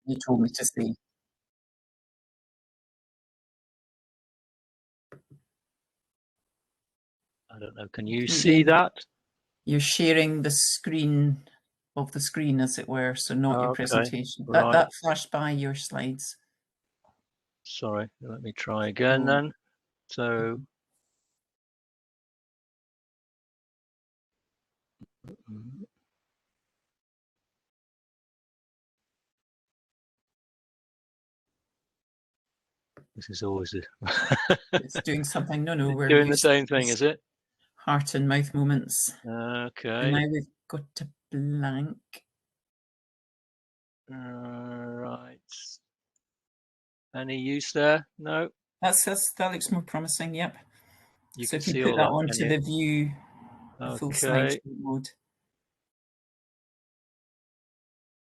you told me to see. I don't know. Can you see that? You're sharing the screen of the screen, as it were, so not your presentation. Right. That flashed by your slides. Sorry, let me try again then. So this is always it's doing something. No, we're doing the same thing, is it? Heart and mouth moments. Okay. And now we've got to blank. Right. Any use there? No. That looks more promising. Yep. You so can if you see put all that that onto the view, the full slide mode.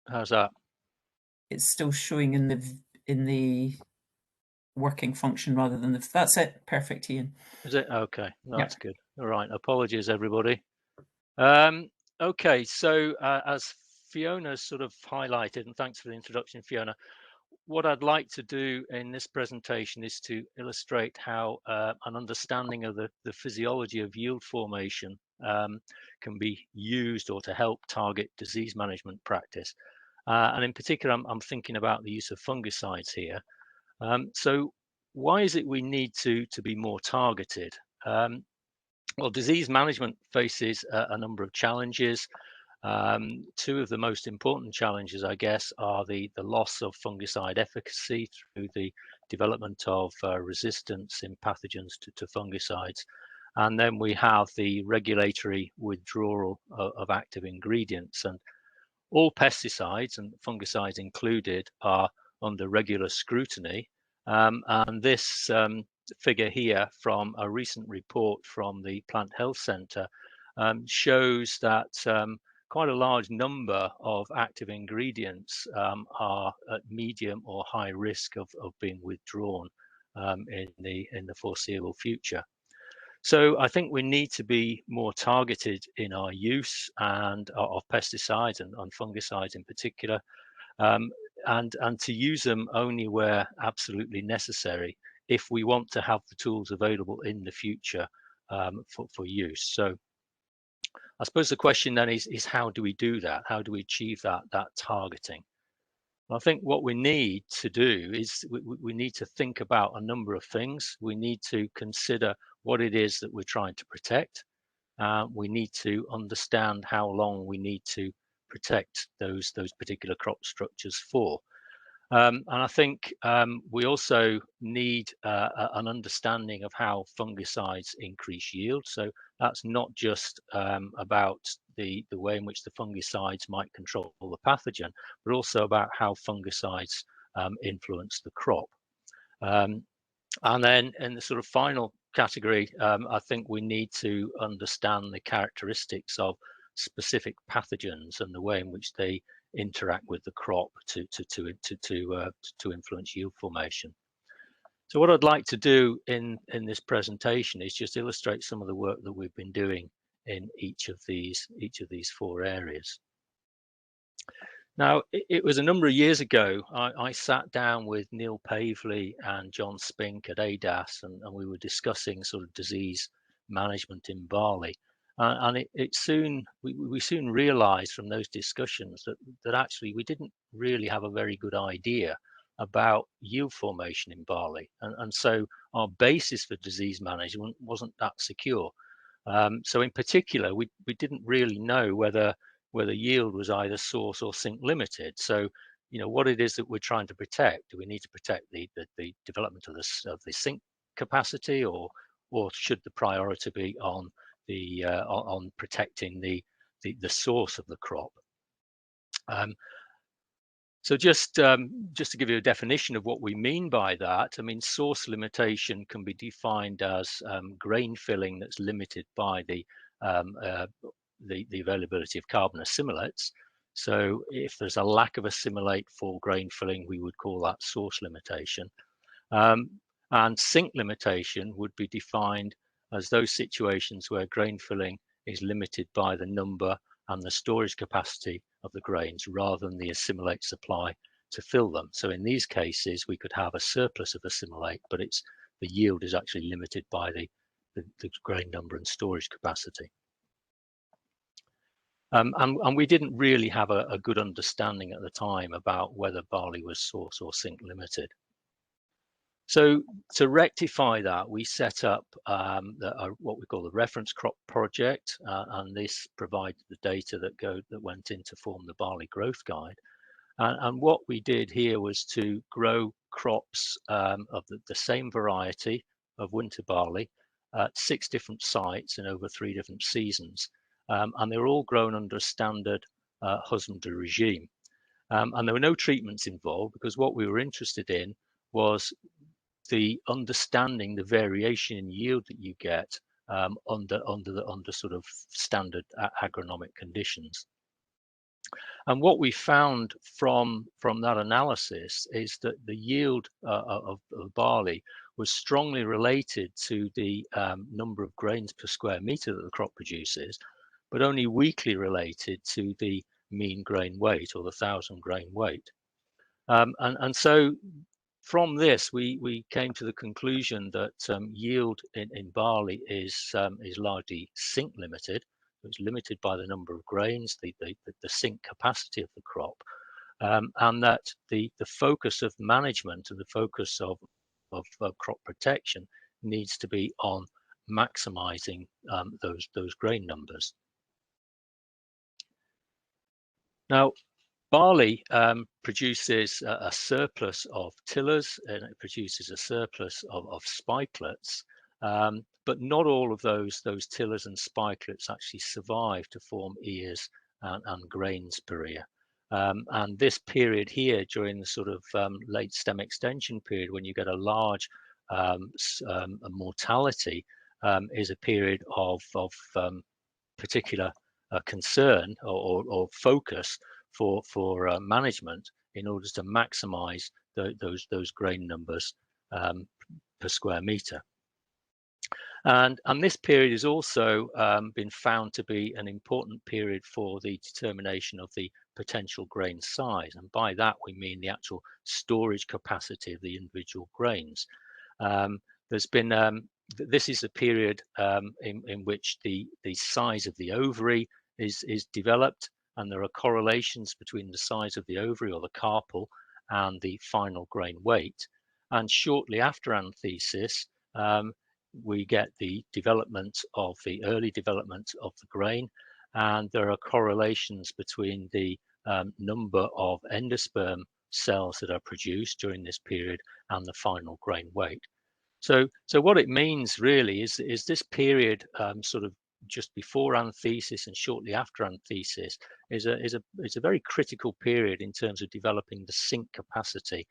How's that? It's still showing in the working function rather than the. That's it. Perfect, Ian. Is it? Okay, that's good. All right. Apologies, everybody. Okay, so as Fiona's sort of highlighted, and thanks for the introduction, Fiona, what I'd like to do in this presentation is to illustrate how an understanding of the physiology of yield formation can be used or to help target disease management practice. And in particular, I'm thinking about the use of fungicides here. So why is it we need to be more targeted? Well, disease management faces a number of challenges. Two of the most important challenges, I guess, are the loss of fungicide efficacy through the development of resistance in pathogens to fungicides. And then we have the regulatory withdrawal of active ingredients. And all pesticides, and fungicides included, are under regular scrutiny. And this figure here from a recent report from the Plant Health Centre shows that quite a large number of active ingredients are at medium or high risk of being withdrawn in the foreseeable future. So I think we need to be more targeted in our use and of pesticides and fungicides in particular, and to use them only where absolutely necessary if we want to have the tools available in the future for use. So I suppose the question then is how do we do that? How do we achieve that targeting? I think what we need to do is we need to think about a number of things. We need to consider what it is that we're trying to protect. We need to understand how long we need to protect those particular crop structures for. And I think we also need an understanding of how fungicides increase yield. So that's not just about the way in which the fungicides might control the pathogen, but also about how fungicides influence the crop. And then in the sort of final category, I think we need to understand the characteristics of specific pathogens and the way in which they interact with the crop to influence yield formation. So what I'd like to do in this presentation is just illustrate some of the work that we've been doing in each of these four areas. Now, it was a number of years ago, I sat down with Neil Pavley and John Spink at ADAS, and we were discussing sort of disease management in barley. And we soon realized from those discussions that actually we didn't really have a very good idea about yield formation in barley. And so our basis for disease management wasn't that secure. So in particular, we didn't really know whether yield was either source or sink limited. So, what it is that we're trying to protect. Do we need to protect the development of the sink capacity, or should the priority be on the on protecting the source of the crop? So just to give you a definition of what we mean by that, I mean, source limitation can be defined as grain filling that's limited by the availability of carbon assimilates. So if there's a lack of assimilate for grain filling, we would call that source limitation. And sink limitation would be defined as those situations where grain filling is limited by the number and the storage capacity of the grains rather than the assimilate supply to fill them. So in these cases, we could have a surplus of assimilate, but the yield is actually limited by the grain number and storage capacity. And we didn't really have a good understanding at the time about whether barley was source or sink limited. So to rectify that, we set up what we call the reference crop project, and this provided the data that went in to form the barley growth guide. And what we did here was to grow crops of the same variety of winter barley at 6 different sites and over 3 different seasons. And they were all grown under a standard husbandry regime. And there were no treatments involved, because what we were interested in was the understanding the variation in yield that you get under sort of standard agronomic conditions. And what we found from that analysis is that the yield of barley was strongly related to the number of grains per square meter that the crop produces, but only weakly related to the mean grain weight, or the 1,000 grain weight. And so from this, we came to the conclusion that yield in barley is largely sink limited. It's limited by the number of grains, the sink capacity of the crop, and that the focus of management and the focus of crop protection needs to be on maximizing those grain numbers. Now, barley produces a surplus of tillers, and it produces a surplus of spikelets, but not all of those tillers and spikelets actually survive to form ears and grains per ear. And this period here, during the sort of late stem extension period, when you get a large mortality, is a period of particular concern or focus for management, in order to maximize those grain numbers per square meter. And this period has also been found to be an important period for the determination of the potential grain size. And by that, we mean the actual storage capacity of the individual grains. There's been this is a period in which the size of the ovary is developed, and there are correlations between the size of the ovary, or the carpel, and the final grain weight. And shortly after anthesis, we get the early development of the grain, and there are correlations between the number of endosperm cells that are produced during this period and the final grain weight. So what it means really is this period, sort of just before anthesis and shortly after anthesis, is a very critical period in terms of developing the sink capacity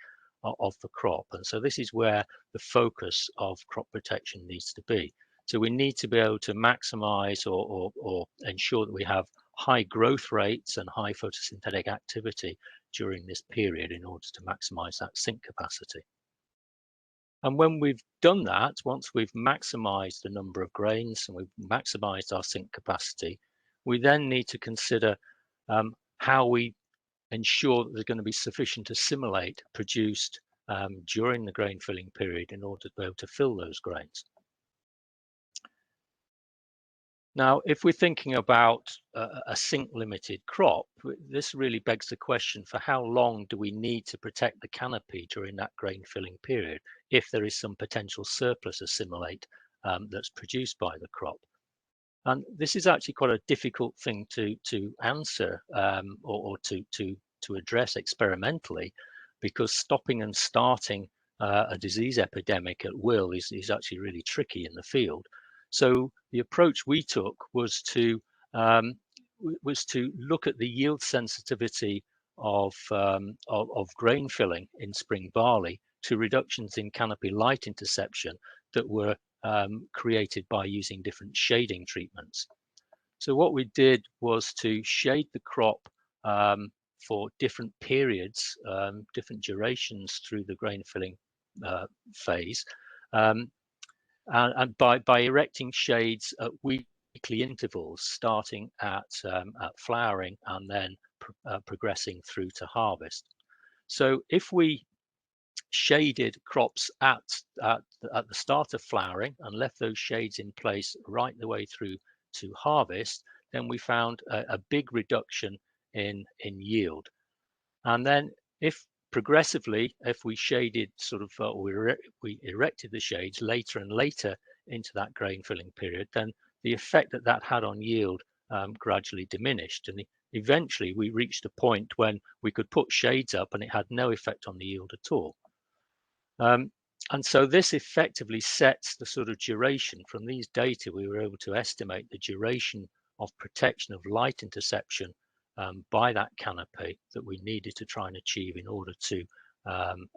of the crop. And so this is where the focus of crop protection needs to be. So we need to be able to maximize or ensure that we have high growth rates and high photosynthetic activity during this period in order to maximize that sink capacity. And when we've done that, once we've maximized the number of grains and we've maximized our sink capacity, we then need to consider how we ensure that there's going to be sufficient assimilate produced during the grain filling period in order to be able to fill those grains. Now, if we're thinking about a sink limited crop, this really begs the question for how long do we need to protect the canopy during that grain filling period, if there is some potential surplus assimilate that's produced by the crop. And this is actually quite a difficult thing to answer or to address experimentally, because stopping and starting a disease epidemic at will is actually really tricky in the field. So the approach we took was to look at the yield sensitivity of grain filling in spring barley to reductions in canopy light interception that were created by using different shading treatments. So what we did was to shade the crop for different periods, different durations through the grain filling phase. And by erecting shades at weekly intervals, starting at flowering and then progressing through to harvest. So if we shaded crops at the start of flowering and left those shades in place right the way through to harvest, then we found a big reduction in yield. And then if progressively, if we shaded sort of, we erected the shades later and later into that grain filling period, then the effect that that had on yield gradually diminished. And eventually we reached a point when we could put shades up and it had no effect on the yield at all. And so this effectively sets the sort of duration. From these data, we were able to estimate the duration of protection of light interception by that canopy that we needed to try and achieve in order to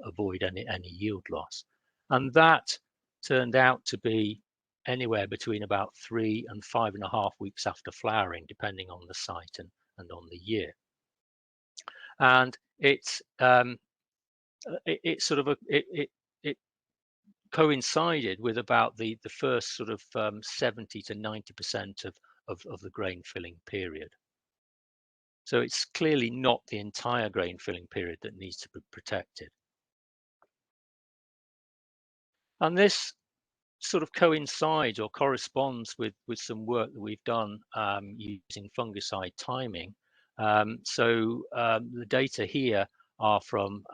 avoid any yield loss. And that turned out to be anywhere between about 3 and 5.5 weeks after flowering, depending on the site and on the year. And it's sort of it coincided with about the first sort of 70 to 90% of the grain filling period. So it's clearly not the entire grain filling period that needs to be protected. And this sort of coincides or corresponds with some work that we've done using fungicide timing. The data here are from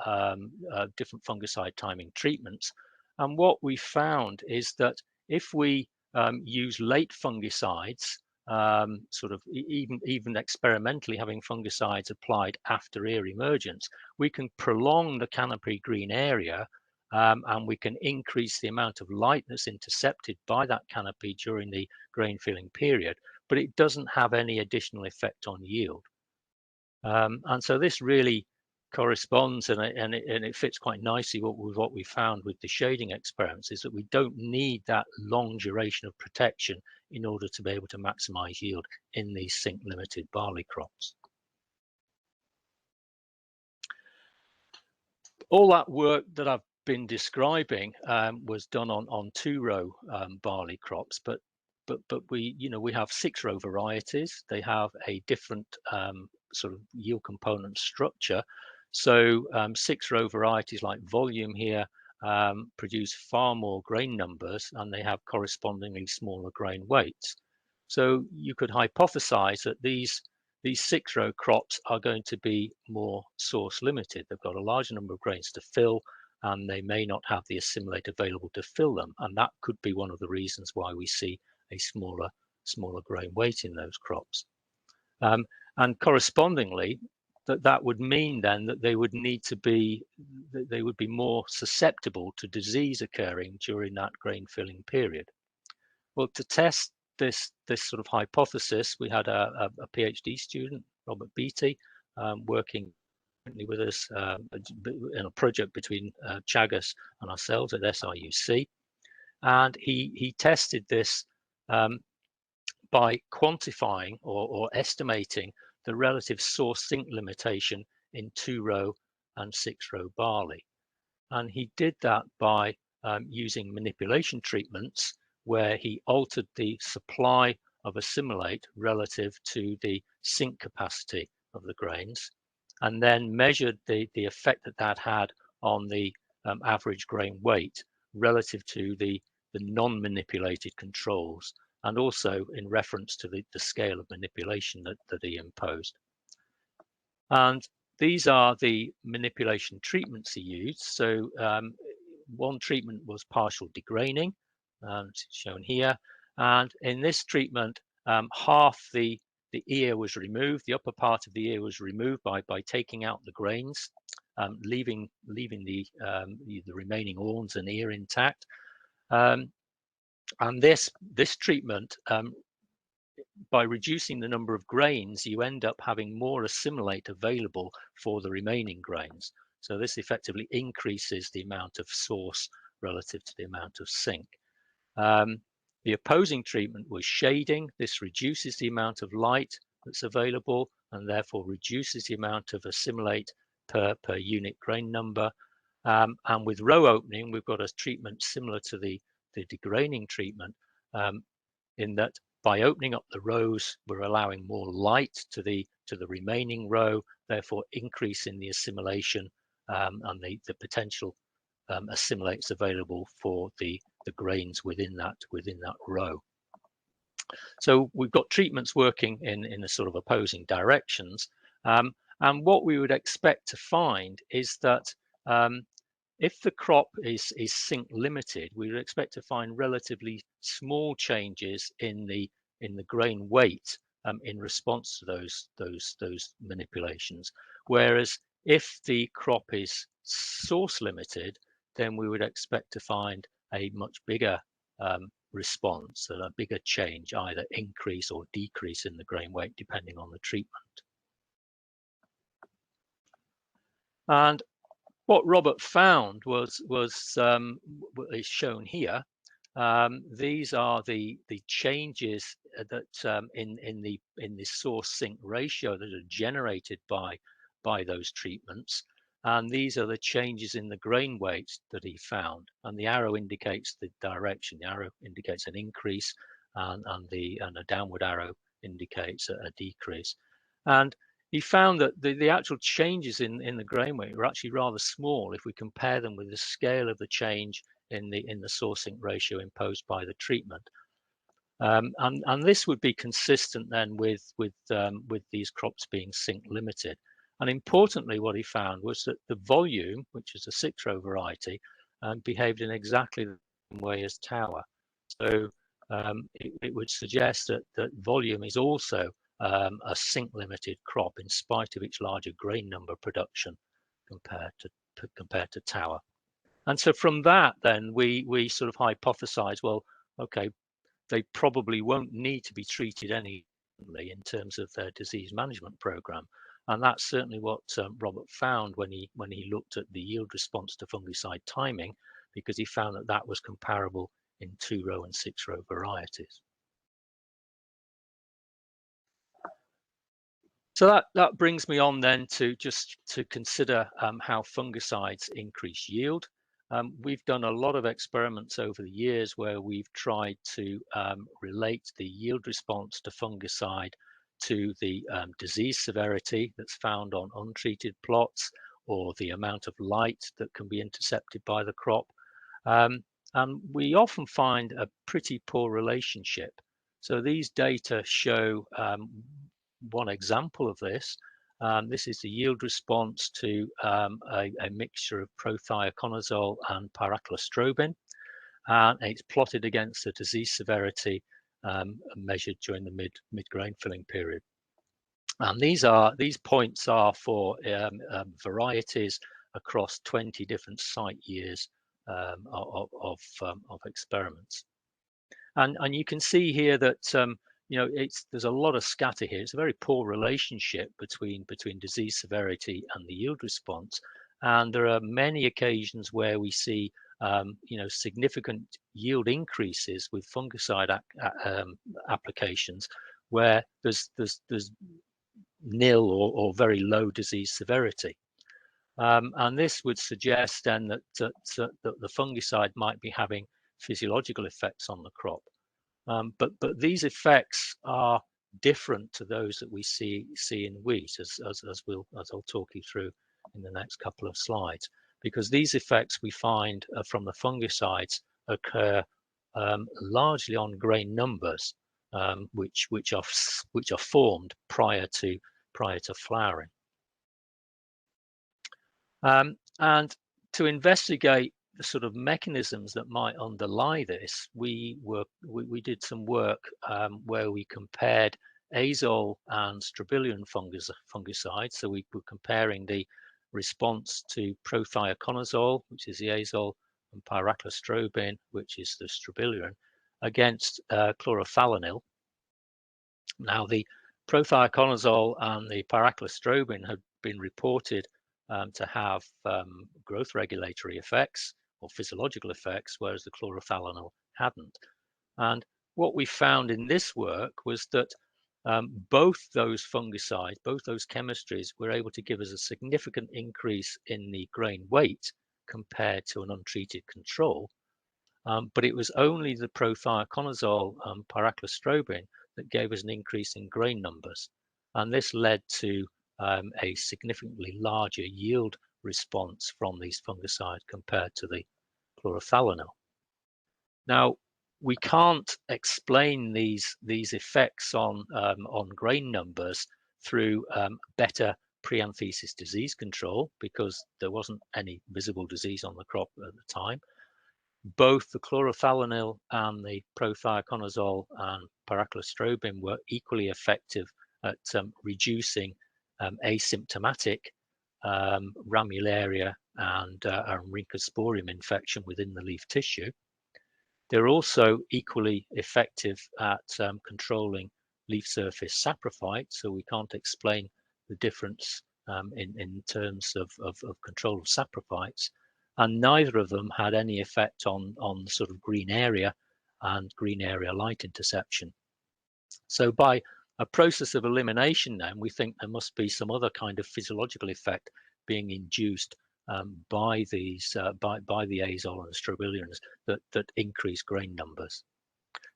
different fungicide timing treatments. And what we found is that if we use late fungicides, sort of even experimentally having fungicides applied after ear emergence, we can prolong the canopy green area and we can increase the amount of light that's intercepted by that canopy during the grain filling period, but it doesn't have any additional effect on yield. And so this really corresponds and it fits quite nicely with what we found with the shading experiments, is that we don't need that long duration of protection in order to be able to maximize yield in these sink limited barley crops. All that work that I've been describing was done on 2-row barley crops, but we have 6-row varieties. They have a different sort of yield component structure. So 6-row varieties like Volume here produce far more grain numbers, and they have correspondingly smaller grain weights. So you could hypothesize that these 6-row crops are going to be more source limited. They've got a larger number of grains to fill, and they may not have the assimilate available to fill them. And that could be one of the reasons why we see a smaller grain weight in those crops. And correspondingly, that would mean then that they would be more susceptible to disease occurring during that grain filling period. Well, to test this sort of hypothesis, we had a PhD student, Robert Beattie, working with us in a project between Chagas and ourselves at SRUC, and he tested this by quantifying or estimating the relative source sink limitation in 2-row and 6-row barley, and he did that by using manipulation treatments where he altered the supply of assimilate relative to the sink capacity of the grains, and then measured the effect that had on the average grain weight relative to the non-manipulated controls, and also in reference to the scale of manipulation that he imposed. And these are the manipulation treatments he used. So one treatment was partial degraining, shown here. And in this treatment, half the ear was removed. The upper part of the ear was removed by taking out the grains, leaving the remaining horns and ear intact. And this treatment, by reducing the number of grains, you end up having more assimilate available for the remaining grains. So this effectively increases the amount of source relative to the amount of sink. The opposing treatment was shading. This reduces the amount of light that's available and therefore reduces the amount of assimilate per unit grain number. And with row opening, we've got a treatment similar to the degraining treatment, in that by opening up the rows, we're allowing more light to the remaining row, therefore increasing the assimilation and the potential assimilates available for the grains within that row. So we've got treatments working in a sort of opposing directions, and what we would expect to find is that if the crop is sink limited, we would expect to find relatively small changes in the grain weight in response to those manipulations. Whereas if the crop is source limited, then we would expect to find a much bigger response, and a bigger change, either increase or decrease in the grain weight depending on the treatment. And what Robert found is shown here. These are the changes that in the source sink ratio that are generated by those treatments, and these are the changes in the grain weight that he found. And the arrow indicates the direction. The arrow indicates an increase, and a downward arrow indicates a decrease. And he found that the actual changes in the grain weight were actually rather small if we compare them with the scale of the change in the source sink ratio imposed by the treatment. And this would be consistent then with these crops being sink limited. And importantly, what he found was that the volume, which is a 6-row variety, behaved in exactly the same way as Tower. So it would suggest that volume is also a sink limited crop in spite of its larger grain number production compared to Tower. And so from that, then we sort of hypothesize, well, okay, they probably won't need to be treated any differently in terms of their disease management program. And that's certainly what Robert found when he looked at the yield response to fungicide timing, because he found that that was comparable in 2-row and 6-row varieties. So that brings me on then to consider how fungicides increase yield. We've done a lot of experiments over the years where we've tried to relate the yield response to fungicide to the disease severity that's found on untreated plots, or the amount of light that can be intercepted by the crop. And we often find a pretty poor relationship. So these data show one example of this. This is the yield response to a mixture of prothioconazole and pyraclostrobin, and it's plotted against the disease severity measured during the mid grain filling period. And these points are for varieties across 20 different site years of experiments. And you can see here that there's a lot of scatter here. It's a very poor relationship between disease severity and the yield response. And there are many occasions where we see significant yield increases with fungicide applications where there's nil or very low disease severity. And this would suggest then that the fungicide might be having physiological effects on the crop. But these effects are different to those that we see in wheat, as I'll talk you through in the next couple of slides, because these effects we find from the fungicides occur largely on grain numbers, which are formed prior to flowering. And to investigate the sort of mechanisms that might underlie this, we did some work where we compared azole and strobilurin fungicides. So we were comparing the response to prothioconazole, which is the azole, and pyraclostrobin, which is the strobilurin, against chlorothalonil. Now, the prothioconazole and the pyraclostrobin had been reported to have growth regulatory effects or physiological effects, whereas the chlorothalonil hadn't. And what we found in this work was that both those fungicides, both those chemistries, were able to give us a significant increase in the grain weight compared to an untreated control. But it was only the prothioconazole and pyraclostrobin that gave us an increase in grain numbers. And this led to a significantly larger yield response from these fungicides compared to the chlorothalonil. Now, we can't explain these effects on grain numbers through better pre-anthesis disease control, because there wasn't any visible disease on the crop at the time. Both the chlorothalonil and the prothioconazole and pyraclostrobin were equally effective at reducing asymptomatic Ramularia and Rhynchosporium infection within the leaf tissue. They're also equally effective at controlling leaf surface saprophyte, so we can't explain the difference in terms of control of saprophytes, and neither of them had any effect on sort of green area and green area light interception. So by a process of elimination then, we think there must be some other kind of physiological effect being induced by these by the azole and strobilurins that increase grain numbers.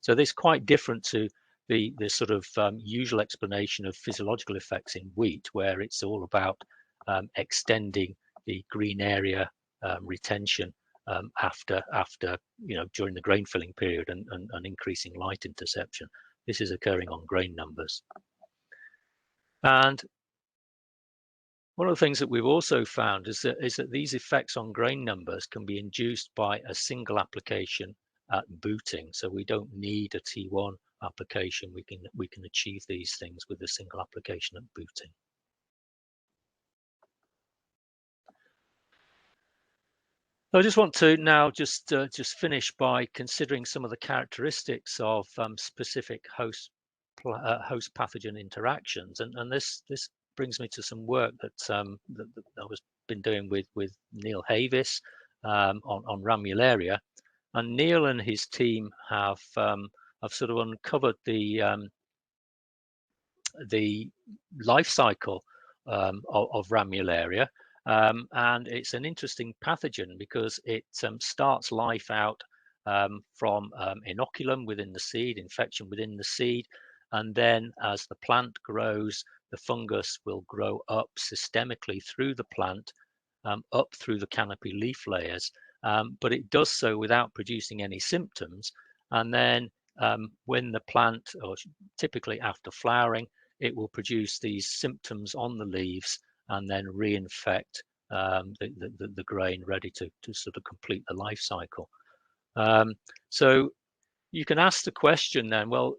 So this is quite different to the sort of usual explanation of physiological effects in wheat, where it's all about extending the green area retention after during the grain filling period and increasing light interception. This is occurring on grain numbers. And one of the things that we've also found is that these effects on grain numbers can be induced by a single application at booting. So we don't need a T1 application. We can achieve these things with a single application at booting. I just want to now just finish by considering some of the characteristics of specific host pathogen interactions, and this brings me to some work that I was been doing with Neil Havis on Ramularia, and Neil and his team have sort of uncovered the life cycle of Ramularia. And it's an interesting pathogen because it starts life out from inoculum within the seed, infection within the seed, and then as the plant grows, the fungus will grow up systemically through the plant, up through the canopy leaf layers, but it does so without producing any symptoms. And then when the plant, or typically after flowering, it will produce these symptoms on the leaves and then reinfect the grain, ready to sort of complete the life cycle. So you can ask the question then, well,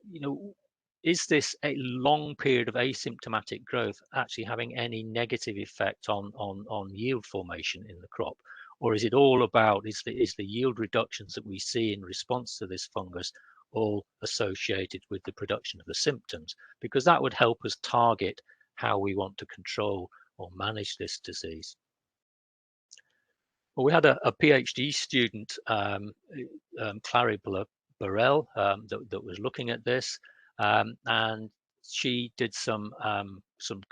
is this a long period of asymptomatic growth actually having any negative effect on yield formation in the crop? Or is it all about, is the yield reductions that we see in response to this fungus all associated with the production of the symptoms? Because that would help us target how we want to control or manage this disease. Well, we had a PhD student, Clary Burrell, that was looking at this, and she did some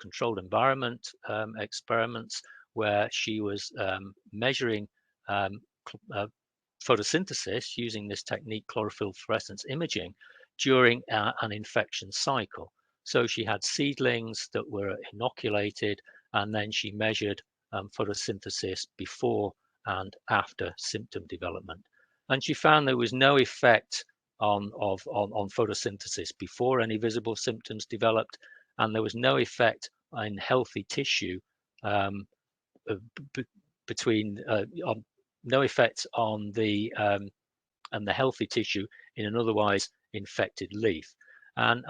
controlled environment experiments where she was measuring photosynthesis using this technique, chlorophyll fluorescence imaging, during an infection cycle. So she had seedlings that were inoculated, and then she measured photosynthesis before and after symptom development. And she found there was no effect on photosynthesis before any visible symptoms developed, and there was no effect in healthy tissue no effect on the healthy tissue in an otherwise infected leaf. And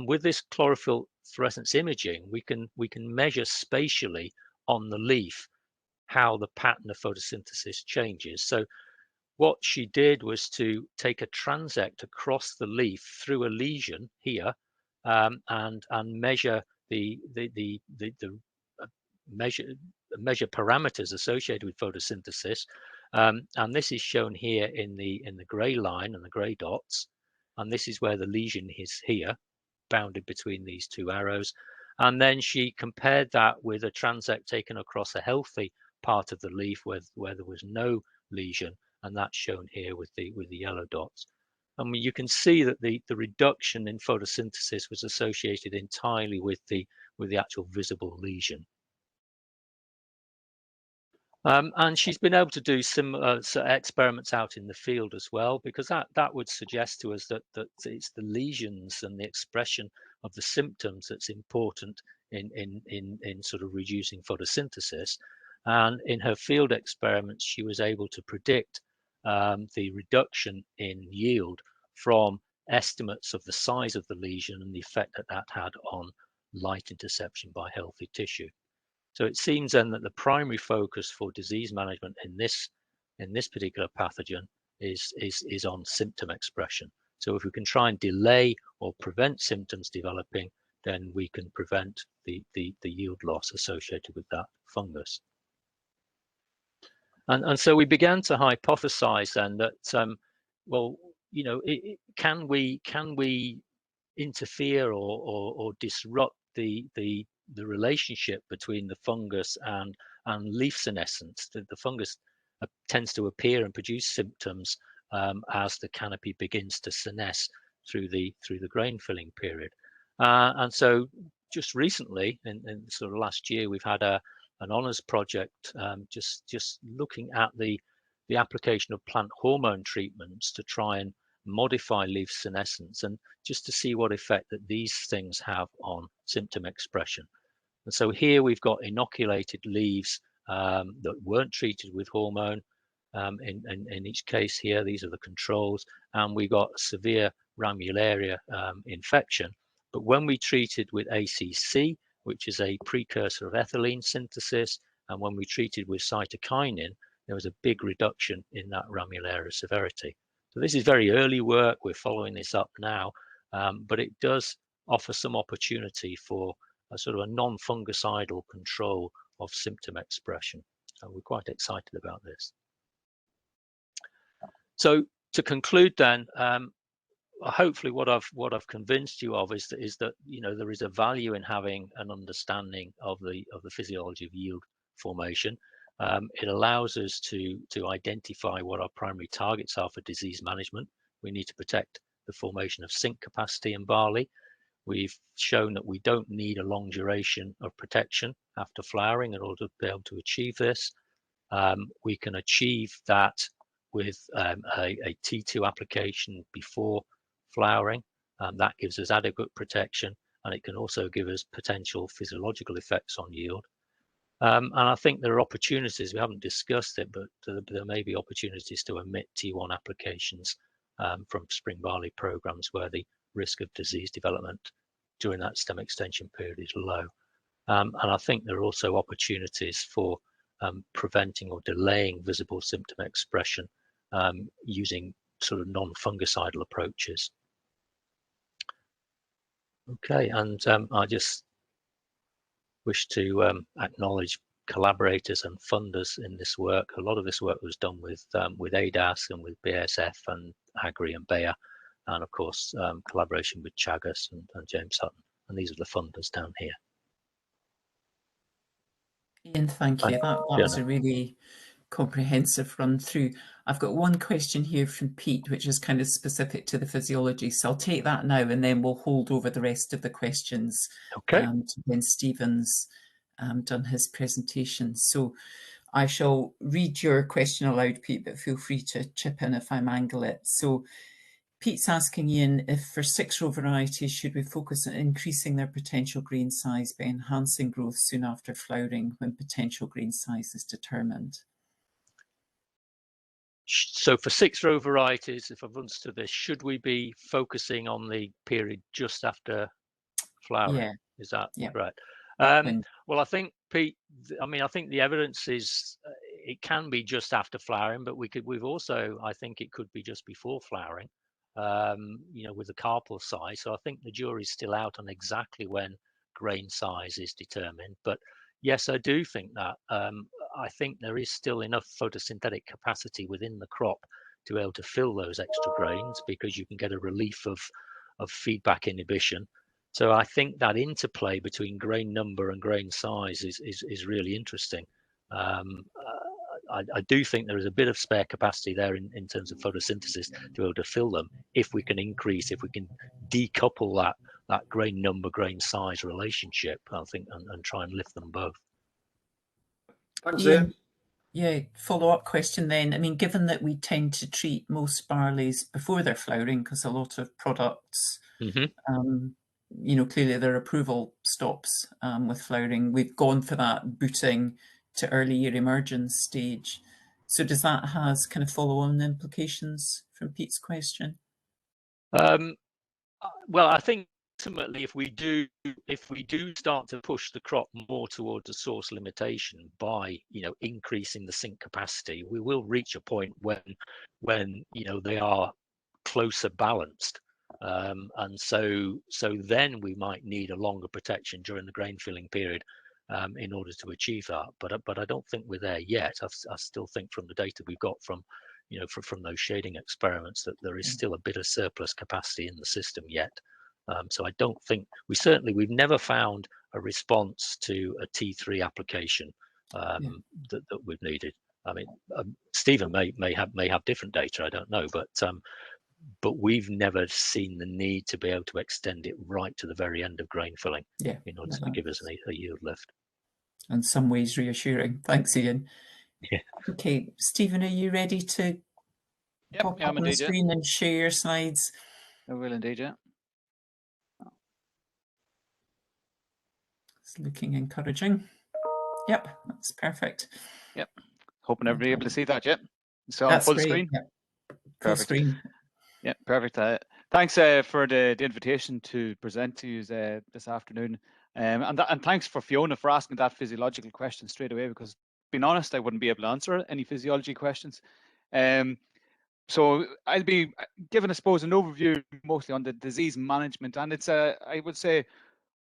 with this chlorophyll fluorescence imaging, we can measure spatially on the leaf how the pattern of photosynthesis changes. So what she did was to take a transect across the leaf through a lesion here, and measure measure parameters associated with photosynthesis, and this is shown here in the grey line and the grey dots, and this is where the lesion is here, bounded between these two arrows. And then she compared that with a transect taken across a healthy part of the leaf where there was no lesion, and that's shown here with the yellow dots. And you can see that the reduction in photosynthesis was associated entirely with the actual visible lesion. And she's been able to do similar experiments out in the field as well, because that would suggest to us that it's the lesions and the expression of the symptoms that's important in sort of reducing photosynthesis. And in her field experiments, she was able to predict the reduction in yield from estimates of the size of the lesion and the effect that that had on light interception by healthy tissue. So it seems then that the primary focus for disease management in this particular pathogen is on symptom expression. So if we can try and delay or prevent symptoms developing, then we can prevent the yield loss associated with that fungus. And so we began to hypothesize then that, well, you know, can we interfere or disrupt the relationship between the fungus and leaf senescence? The fungus tends to appear and produce symptoms as the canopy begins to senesce through the grain filling period. And so just recently, in sort of last year, we've had an honours project just looking at the application of plant hormone treatments to try and modify leaf senescence, and just to see what effect that these things have on symptom expression. And so here we've got inoculated leaves that weren't treated with hormone. In each case here, these are the controls, and we got severe ramularia infection. But when we treated with ACC, which is a precursor of ethylene synthesis, and when we treated with cytokinin, there was a big reduction in that ramularia severity. So this is very early work. We're following this up now, but it does offer some opportunity for a sort of a non-fungicidal control of symptom expression. So we're quite excited about this. So to conclude then, hopefully what I've convinced you of is that you know there is a value in having an understanding of the physiology of yield formation. It allows us to identify what our primary targets are for disease management. We need to protect the formation of sink capacity in barley. We've shown that we don't need a long duration of protection after flowering in order to be able to achieve this. We can achieve that with a T2 application before flowering. That gives us adequate protection, and it can also give us potential physiological effects on yield. And I think there are opportunities, we haven't discussed it, but there may be opportunities to omit T1 applications from spring barley programs where the risk of disease development during that stem extension period is low. And I think there are also opportunities for preventing or delaying visible symptom expression using sort of non-fungicidal approaches. Okay, and I just wish to acknowledge collaborators and funders in this work. A lot of this work was done with ADAS and with BASF and Agri and Bayer, and of course collaboration with Chagas and James Hutton. And these are the funders down here. Ian, thank you. That was a really comprehensive run through. I've got one question here from Pete, which is kind of specific to the physiology. So I'll take that now, and then we'll hold over the rest of the questions to when Stephen's done his presentation. So I shall read your question aloud, Pete, but feel free to chip in if I mangle it. So Pete's asking Ian, if for 6-row varieties, should we focus on increasing their potential grain size by enhancing growth soon after flowering when potential grain size is determined? So for 6-row varieties, if I've understood this, should we be focusing on the period just after flowering? Yeah. Is that right? Well, I think, Pete, I think the evidence is it can be just after flowering, but we've also, I think it could be just before flowering, you know, with the carpel size. So I think the jury's still out on exactly when grain size is determined. But yes, I do think that. I think there is still enough photosynthetic capacity within the crop to be able to fill those extra grains, because you can get a relief of feedback inhibition. So I think that interplay between grain number and grain size is really interesting. I do think there is a bit of spare capacity there in terms of photosynthesis to be able to fill them if we can increase, if we can decouple that grain number, grain size relationship, I think, and try and lift them both. Thanks, Ian. Yeah, follow-up question then. I mean, given that we tend to treat most barleys before they're flowering, because a lot of products, Hmm. um, clearly their approval stops with flowering. We've gone for that booting to early year emergence stage. So does that has kind of follow-on implications from Pete's question? Um, well, I think ultimately, if we do start to push the crop more towards a source limitation by increasing the sink capacity, we will reach a point when they are closer balanced. And so then we might need a longer protection during the grain filling period in order to achieve that. But I don't think we're there yet. I still think from the data we've got from from those shading experiments that there is Yeah, still a bit of surplus capacity in the system yet. So I don't think we've never found a response to a T3 application yeah, that we've needed. I mean, Stephen may have different data. I don't know, but we've never seen the need to be able to extend it right to the very end of grain filling yeah. in order No, to give us that's a yield lift. in some ways reassuring. Thanks, Ian. Yeah. Okay, Stephen, are you ready to Yep, pop yeah, up I'm on the indeed, yeah. screen and share your slides? I will indeed, yeah. It's looking encouraging. Yep, that's perfect. Yep. Hoping everybody able to see that, yeah. So on That's full great. screen. Yep, full Perfect. screen. Yeah, perfect. Thanks for the invitation to present to you this afternoon. And thanks for Fiona for asking that physiological question straight away, because being honest, I wouldn't be able to answer any physiology questions. So I'll be giving, I suppose, an overview mostly on the disease management, and it's I would say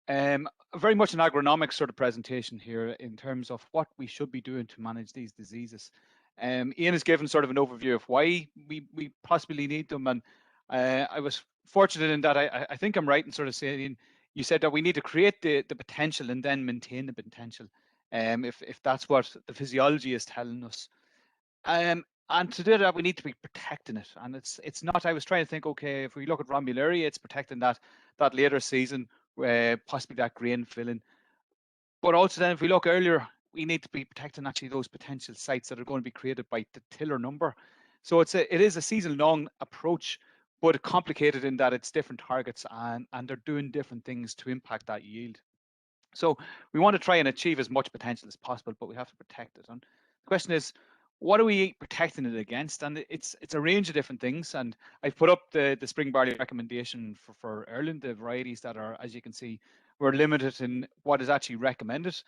very much an agronomic sort of presentation here in terms of what we should be doing to manage these diseases. Ian has given sort of an overview of why we possibly need them, and I was fortunate in that I think I'm right in sort of saying you said that we need to create the potential and then maintain the potential, if that's what the physiology is telling us. And to do that, we need to be protecting it. And it's not. I was trying to think. Okay, if we look at Rhombuleria, it's protecting that later season, possibly that grain filling. But also then, if we look earlier, we need to be protecting actually those potential sites that are going to be created by the tiller number. So it is a season-long approach, but complicated in that it's different targets and they're doing different things to impact that yield. So we want to try and achieve as much potential as possible, but we have to protect it. And the question is, what are we protecting it against? And it's a range of different things. And I've put up the spring barley recommendation for Ireland, the varieties that are, as you can see, we're limited in what is actually recommended.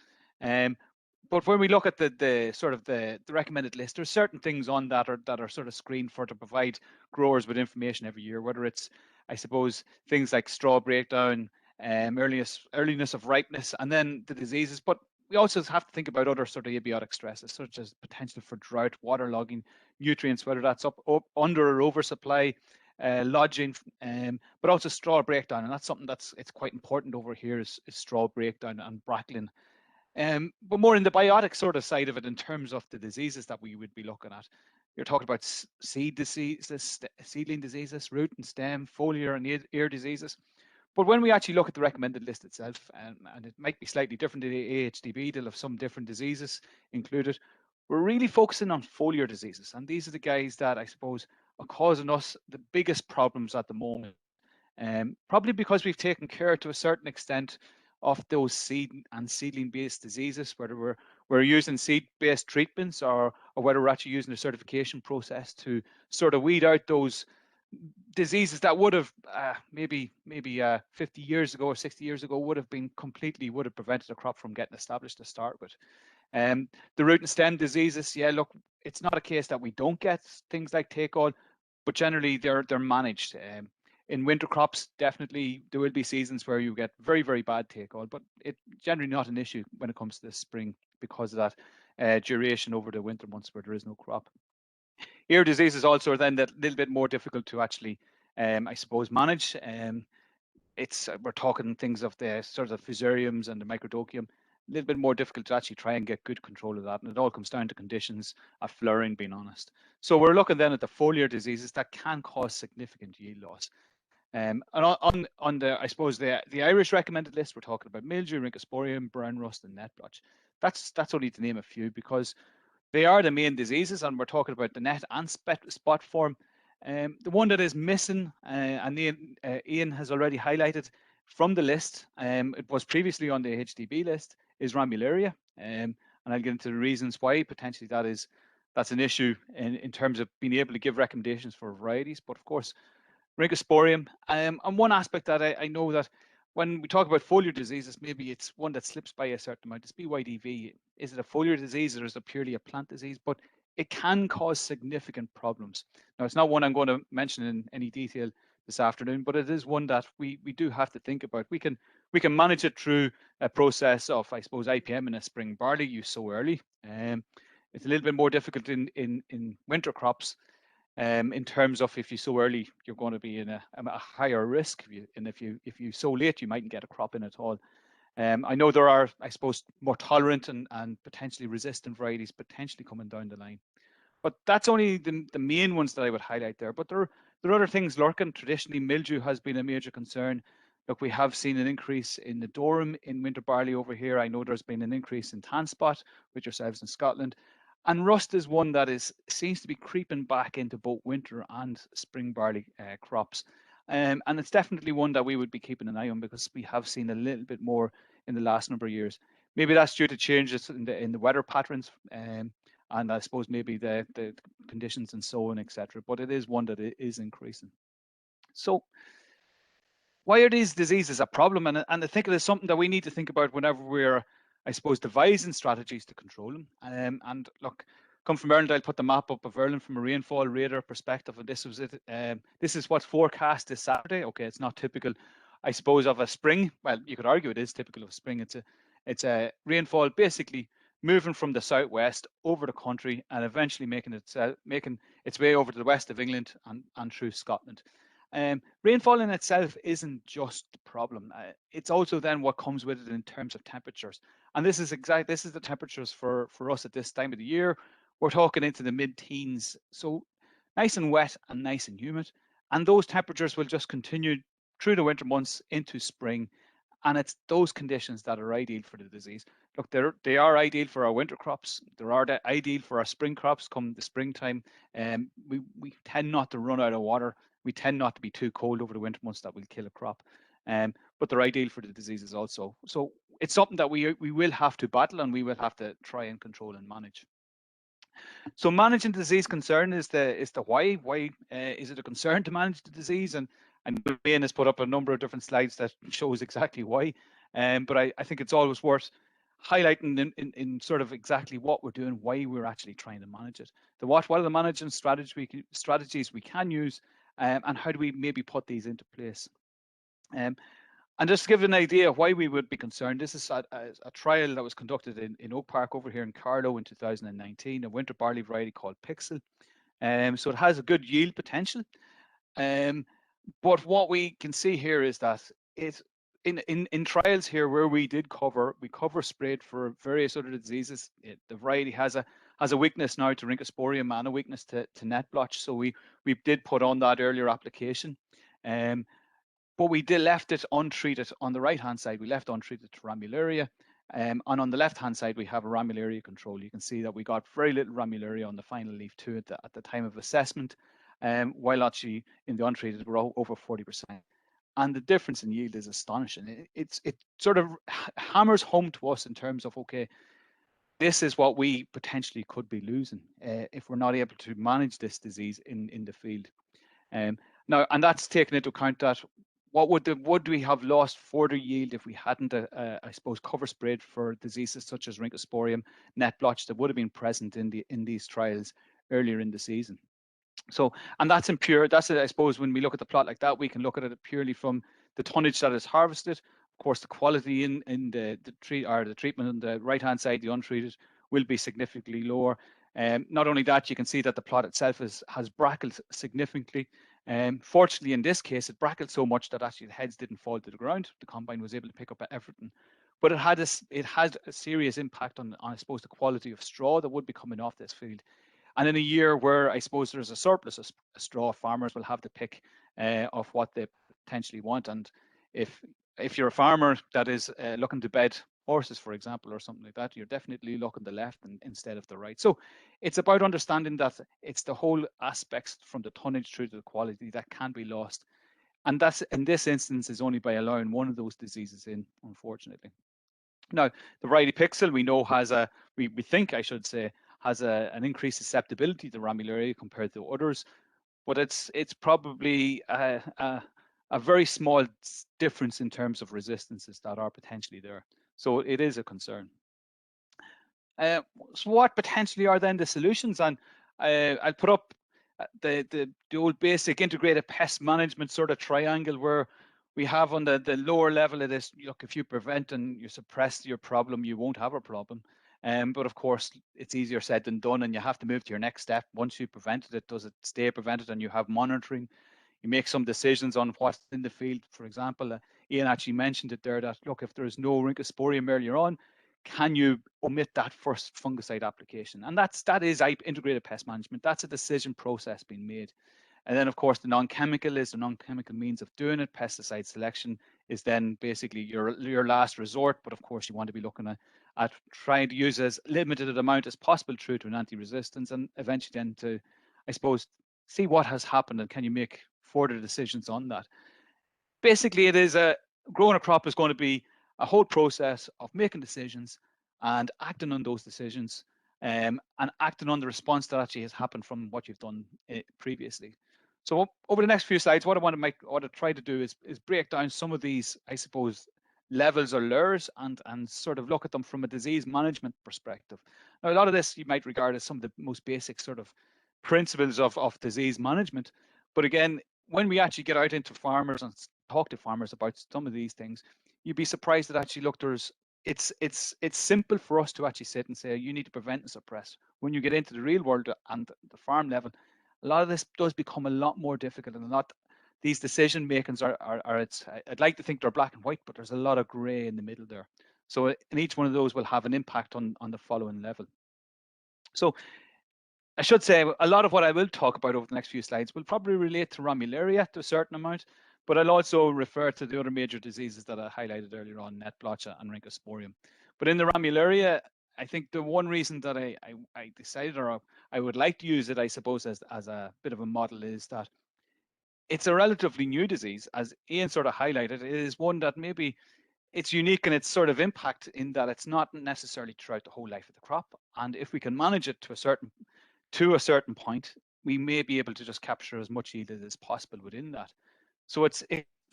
But when we look at the sort of the recommended list, there's certain things on that are sort of screened for to provide growers with information every year, whether it's, I suppose, things like straw breakdown, earliness of ripeness, and then the diseases. But we also have to think about other sort of abiotic stresses, such as potential for drought, waterlogging, nutrients, whether that's up under or oversupply, lodging, but also straw breakdown. And that's something it's quite important over here is straw breakdown and brackling. But more in the biotic sort of side of it in terms of the diseases that we would be looking at. You're talking about seed diseases, seedling diseases, root and stem, foliar and ear diseases. But when we actually look at the recommended list itself, and it might be slightly different to the AHDB, they'll have some different diseases included. We're really focusing on foliar diseases, and these are the guys that I suppose are causing us the biggest problems at the moment. Probably because we've taken care to a certain extent of those seed and seedling based diseases, whether we're using seed based treatments or whether we're actually using a certification process to sort of weed out those diseases that would have maybe 50 years ago or 60 years ago would have prevented a crop from getting established to start with. The root and stem diseases, yeah, look, it's not a case that we don't get things like take all, but generally they're managed. In winter crops, definitely there will be seasons where you get very, very bad take all, but it's generally not an issue when it comes to the spring because of that duration over the winter months where there is no crop. Ear diseases also are then that little bit more difficult to actually, I suppose, manage. We're talking things of the sort of fusariums and the microdochium, a little bit more difficult to actually try and get good control of that. And it all comes down to conditions of flowering, being honest. So we're looking then at the foliar diseases that can cause significant yield loss. And on the, I suppose, the Irish recommended list, we're talking about mildew, rhynchosporium, brown rust, and net blotch. That's only to name a few, because They are the main diseases, and we're talking about the net and spot form. The one that is missing, and Ian has already highlighted from the list, it was previously on the HDB list, is Ramularia. And I'll get into the reasons why potentially that's an issue in terms of being able to give recommendations for varieties. But of course, Rincosporium. And one aspect that I know that when we talk about foliar diseases, maybe it's one that slips by a certain amount. It's BYDV. Is it a foliar disease or is it purely a plant disease? But it can cause significant problems. Now, it's not one I'm going to mention in any detail this afternoon, but it is one that we do have to think about. We can manage it through a process of, I suppose, IPM in a spring barley you sow early. It's a little bit more difficult in winter crops. In terms of if you sow early, you're going to be in a higher risk. If you sow late, you mightn't get a crop in at all. I know there are, I suppose, more tolerant and potentially resistant varieties potentially coming down the line. But that's only the main ones that I would highlight there. But there are other things lurking. Traditionally, mildew has been a major concern. Look, we have seen an increase in the Durham in winter barley over here. I know there's been an increase in tan spot with yourselves in Scotland. And rust is one that seems to be creeping back into both winter and spring barley crops. And it's definitely one that we would be keeping an eye on because we have seen a little bit more in the last number of years. Maybe that's due to changes in the weather patterns, and I suppose maybe the conditions and so on, etc. But it is one that is increasing. So why are these diseases a problem? And I think it is something that we need to think about whenever we're, I suppose, devising strategies to control them. And look, come from Ireland, I'll put the map up of Ireland from a rainfall radar perspective. And this was it. This is what's forecast this Saturday. Okay, it's not typical, I suppose, of a spring. Well, you could argue it is typical of spring. It's a rainfall basically moving from the southwest over the country and eventually making its way over to the west of England and through Scotland. Rainfall in itself isn't just the problem. It's also then what comes with it in terms of temperatures. And this is the temperatures for us at this time of the year. We're talking into the mid-teens. So nice and wet and nice and humid. And those temperatures will just continue through the winter months into spring. And it's those conditions that are ideal for the disease. Look, they are ideal for our winter crops. They are ideal for our spring crops come the springtime. We tend not to run out of water. We tend not to be too cold over the winter months that will kill a crop. But they're ideal for the diseases also. So it's something that we will have to battle and we will have to try and control and manage. So managing the disease concern is the why. Why is it a concern to manage the disease? And Ian has put up a number of different slides that shows exactly why. But I think it's always worth highlighting in sort of exactly what we're doing, why we're actually trying to manage it. What are the management strategies we can use, and how do we maybe put these into place? And just to give an idea of why we would be concerned, this is a trial that was conducted in Oak Park over here in Carlow in 2019, a winter barley variety called Pixel. So it has a good yield potential. But what we can see here is that in trials here where we cover sprayed for various other diseases. The variety has a weakness now to Rincosporium and a weakness to net blotch. So we did put on that earlier application. But we left it untreated on the right-hand side. We left untreated to Ramularia. And on the left-hand side, we have a Ramularia control. You can see that we got very little Ramularia on the final leaf too at the time of assessment, while actually in the untreated, we're over 40%. And the difference in yield is astonishing. It sort of hammers home to us in terms of, okay, this is what we potentially could be losing if we're not able to manage this disease in the field. Now, and that's taken into account that would we have lost further yield if we hadn't, I suppose, cover sprayed for diseases such as Rincosporium, net blotch that would have been present in these trials earlier in the season. So, and that's I suppose, when we look at the plot like that, we can look at it purely from the tonnage that is harvested. Of course, the quality in the treatment on the right-hand side, the untreated, will be significantly lower. Not only that, you can see that the plot itself has brackled significantly. Fortunately, in this case, it brackled so much that actually the heads didn't fall to the ground. The combine was able to pick up everything, but it had a serious impact on, I suppose, the quality of straw that would be coming off this field. And in a year where I suppose there's a surplus of straw, farmers will have to pick of what they potentially want. And if you're a farmer that is looking to bed horses, for example, or something like that, you're definitely looking the left instead of the right. So it's about understanding that it's the whole aspects from the tonnage through to the quality that can be lost. And that's, in this instance, is only by allowing one of those diseases in, unfortunately. Now, the variety pixel we know has we think, I should say, has an increased susceptibility to Ramularia compared to others, but it's probably a very small difference in terms of resistances that are potentially there. So it is a concern. So what potentially are then the solutions? And I'll put up the old basic integrated pest management sort of triangle, where we have on the lower level of this, look, if you prevent and you suppress your problem, you won't have a problem. But of course, it's easier said than done, and you have to move to your next step. Once you prevented it, does it stay prevented? And you have monitoring. You make some decisions on what's in the field. For example, Ian actually mentioned it there that, look, if there's no Rhynchosporium earlier on, can you omit that first fungicide application? And that is integrated pest management. That's a decision process being made. And then, of course, the non-chemical is the non-chemical means of doing it. Pesticide selection is then basically your last resort. But of course, you want to be looking at trying to use as limited an amount as possible through to an anti-resistance, and eventually then to, I suppose, see what has happened and can you make further decisions on that. Basically, it is growing a crop is going to be a whole process of making decisions and acting on those decisions, and acting on the response that actually has happened from what you've done previously. So over the next few slides, what I want to try to do is break down some of these, I suppose, levels or layers and sort of look at them from a disease management perspective. Now, a lot of this you might regard as some of the most basic sort of principles of disease management. But again, when we actually get out into farmers and talk to farmers about some of these things, you'd be surprised that actually, look, it's simple for us to actually sit and say you need to prevent and suppress. When you get into the real world and the farm level, a lot of this does become a lot more difficult, and a lot these decision makings are I'd like to think they're black and white, but there's a lot of gray in the middle there. So in each one of those will have an impact on the following level. So I should say a lot of what I will talk about over the next few slides will probably relate to Ramularia to a certain amount, but I'll also refer to the other major diseases that I highlighted earlier on, net blotch and Rhynchosporium. But in the Ramularia, I think the one reason that I decided, or I would like to use it, I suppose, as a bit of a model, is that it's a relatively new disease. As Ian sort of highlighted, it is one that maybe it's unique in its sort of impact in that it's not necessarily throughout the whole life of the crop. And if we can manage it to a certain point, we may be able to just capture as much yield as possible within that. So it's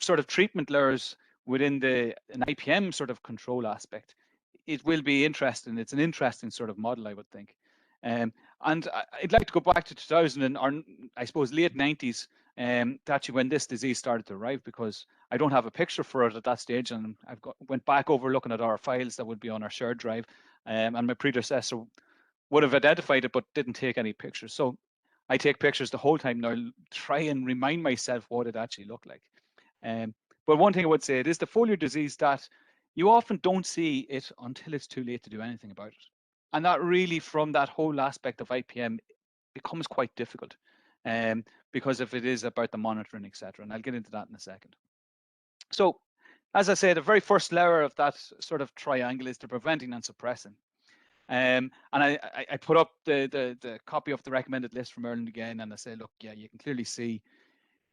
sort of treatment layers within an IPM sort of control aspect. It will be interesting. It's an interesting sort of model, I would think. And I'd like to go back to 2000 or I suppose late 90s, actually when this disease started to arrive, because I don't have a picture for it at that stage, and went back over looking at our files that would be on our shared drive, and my predecessor would have identified it but didn't take any pictures. So I take pictures the whole time now, try and remind myself what it actually looked like. But one thing I would say, it is the foliar disease that you often don't see it until it's too late to do anything about it. And that really, from that whole aspect of IPM, becomes quite difficult, because if it is about the monitoring, etc. And I'll get into that in a second. So, as I say, the very first layer of that sort of triangle is the preventing and suppressing. And I put up the copy of the recommended list from Ireland again, and I say, look, yeah, you can clearly see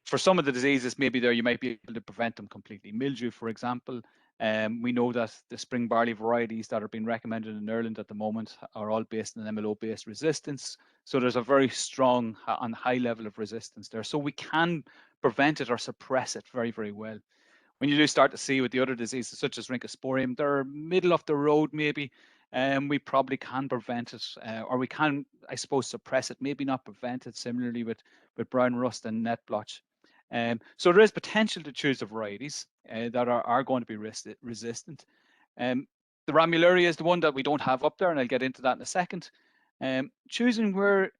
for some of the diseases maybe there you might be able to prevent them completely. Mildew, for example, we know that the spring barley varieties that are being recommended in Ireland at the moment are all based on MLO-based resistance. So there's a very strong and high level of resistance there. So we can prevent it or suppress it very, very well. When you do start to see with the other diseases such as Rhynchosporium, they're middle of the road maybe, we probably can prevent it, or we can, I suppose, suppress it, maybe not prevent it, similarly with brown rust and net blotch. So there is potential to choose the varieties that are going to be resistant. The Ramularia is the one that we don't have up there, and I'll get into that in a second. Choosing where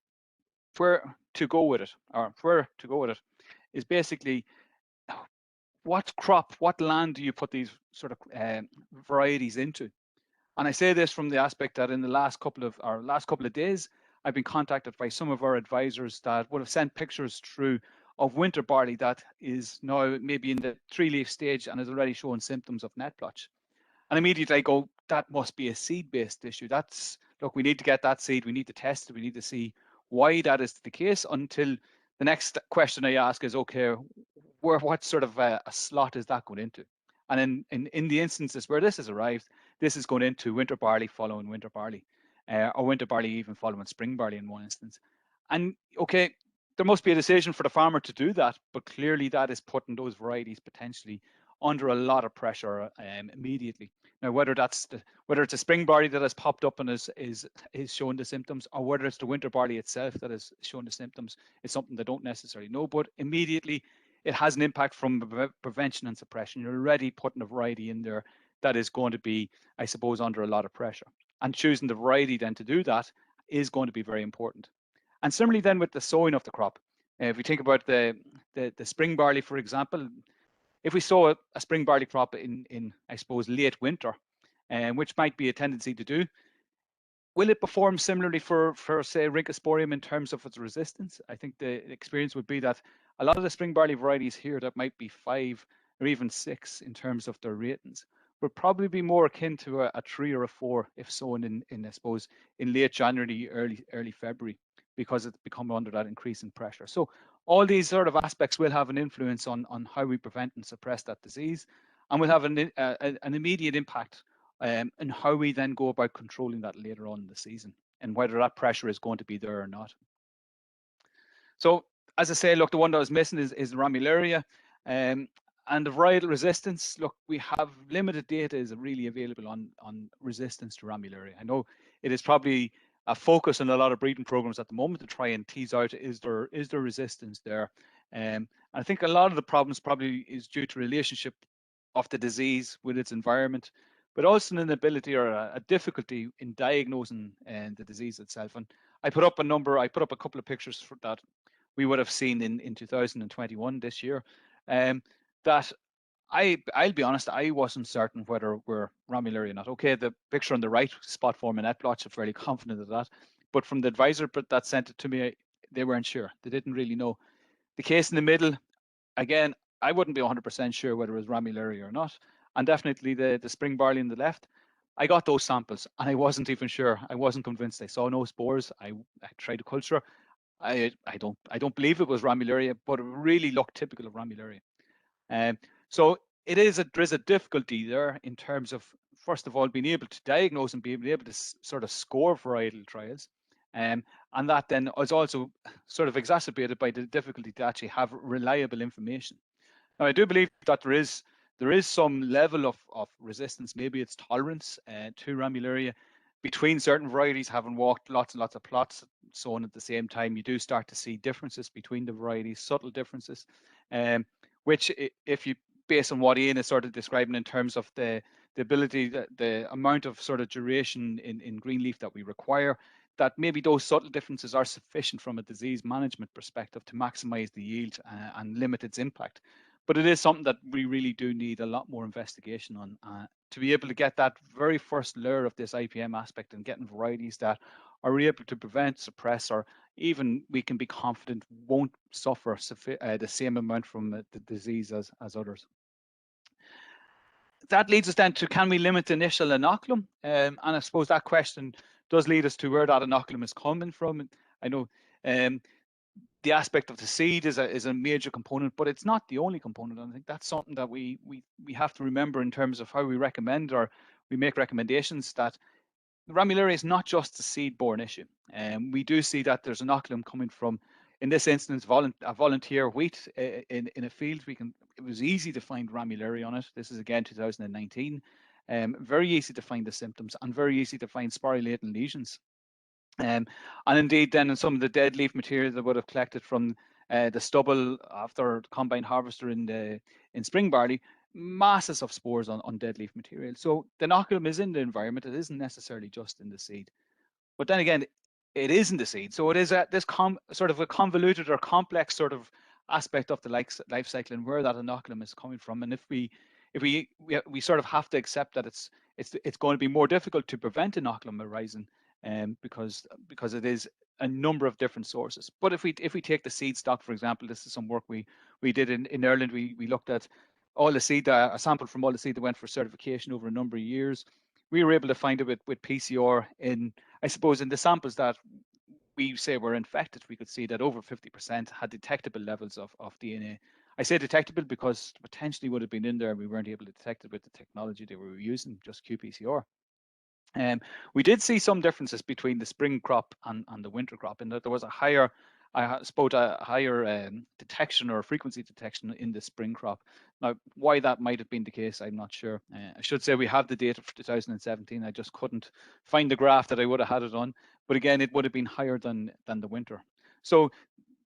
to go with it, is basically what land do you put these sort of varieties into? And I say this from the aspect that in the last couple of days, I've been contacted by some of our advisors that would have sent pictures through of winter barley that is now maybe in the 3-leaf stage and is already showing symptoms of net blotch. And immediately I go, that must be a seed-based issue. Look, we need to get that seed, we need to test it, we need to see why that is the case, until the next question I ask is, okay, what sort of a slot is that going into? And in the instances where this has arrived, this is going into winter barley following winter barley, or winter barley even following spring barley in one instance. And okay, there must be a decision for the farmer to do that, but clearly that is putting those varieties potentially under a lot of pressure immediately. Now, whether it's a spring barley that has popped up and is showing the symptoms, or whether it's the winter barley itself that is showing the symptoms, is something they don't necessarily know. But immediately, it has an impact from prevention and suppression. You're already putting a variety in there that is going to be, I suppose, under a lot of pressure. And choosing the variety then to do that is going to be very important. And similarly then with the sowing of the crop, if we think about the spring barley, for example, if we sow a spring barley crop in I suppose late winter, which might be a tendency to do, will it perform similarly for say Rhynchosporium in terms of its resistance? I think the experience would be that a lot of the spring barley varieties here that might be 5 or even 6 in terms of their ratings would probably be more akin to a 3 or a 4 if sown in I suppose in late January, early February, because it's become under that increasing pressure. So all these sort of aspects will have an influence on how we prevent and suppress that disease, and will have an immediate impact and how we then go about controlling that later on in the season, and whether that pressure is going to be there or not. So as I say, look, the one that was missing is Ramularia. And the varietal resistance, look, we have limited data is really available on resistance to Ramularia. I know it is probably a focus in a lot of breeding programs at the moment to try and tease out, is there resistance there? I think a lot of the problems probably is due to relationship of the disease with its environment, but also an inability or a difficulty in diagnosing the disease itself. And I put up a couple of pictures for that we would have seen in 2021 this year, that I'll be honest, I wasn't certain whether we're Ramularia or not. Okay, the picture on the right, spot form and net blotch, I'm fairly confident of that. But from the advisor that sent it to me, they weren't sure. They didn't really know. The case in the middle, again, I wouldn't be 100% sure whether it was Ramularia or not. And definitely the spring barley on the left, I got those samples and I wasn't even sure. I wasn't convinced. I saw no spores. I tried to culture. I don't believe it was Ramularia, but it really looked typical of Ramularia. So there is a difficulty there in terms of, first of all, being able to diagnose and being able to sort of score varietal trials. And that then is also sort of exacerbated by the difficulty to actually have reliable information. Now, I do believe that there is some level of resistance, maybe it's tolerance to Ramularia. Between certain varieties, having walked lots and lots of plots sown at the same time, you do start to see differences between the varieties, subtle differences, which if you, based on what Ian is sort of describing in terms of the ability, the amount of sort of duration in green leaf that we require, that maybe those subtle differences are sufficient from a disease management perspective to maximize the yield and limit its impact. But it is something that we really do need a lot more investigation on to be able to get that very first layer of this IPM aspect and getting varieties that are able to prevent, suppress, or even we can be confident won't suffer the same amount from the disease as others. That leads us then to, can we limit the initial inoculum? And I suppose that question does lead us to where that inoculum is coming from. I know the aspect of the seed is a major component, but it's not the only component. And I think that's something that we have to remember in terms of how we recommend, or we make recommendations, that Ramularia is not just a seed-borne issue. We do see that there's inoculum coming from, in this instance, a volunteer wheat in a field. It was easy to find Ramularia on it. This is again 2019. Very easy to find the symptoms and very easy to find sporulating lesions. And indeed, then in some of the dead leaf material that would have collected from the stubble after combine harvester in spring barley, masses of spores on dead leaf material. So the inoculum is in the environment. It isn't necessarily just in the seed. But then again, it is in the seed. So it is this sort of a convoluted or complex sort of aspect of the life cycle and where that inoculum is coming from. And if we sort of have to accept that it's going to be more difficult to prevent inoculum arising, because it is a number of different sources. But if we take the seed stock, for example, this is some work we did in Ireland. We looked at all the seed, a sample from all the seed that went for certification over a number of years. We were able to find it with PCR in, I suppose, in the samples that we say were infected, we could see that over 50% had detectable levels of DNA. I say detectable because potentially would have been in there. We weren't able to detect it with the technology that we were using, just qPCR. We did see some differences between the spring crop and the winter crop, in that there was a higher, I suppose, a higher detection or frequency detection in the spring crop. Now, why that might have been the case, I'm not sure. I should say we have the data for 2017. I just couldn't find the graph that I would have had it on. But again, it would have been higher than the winter. So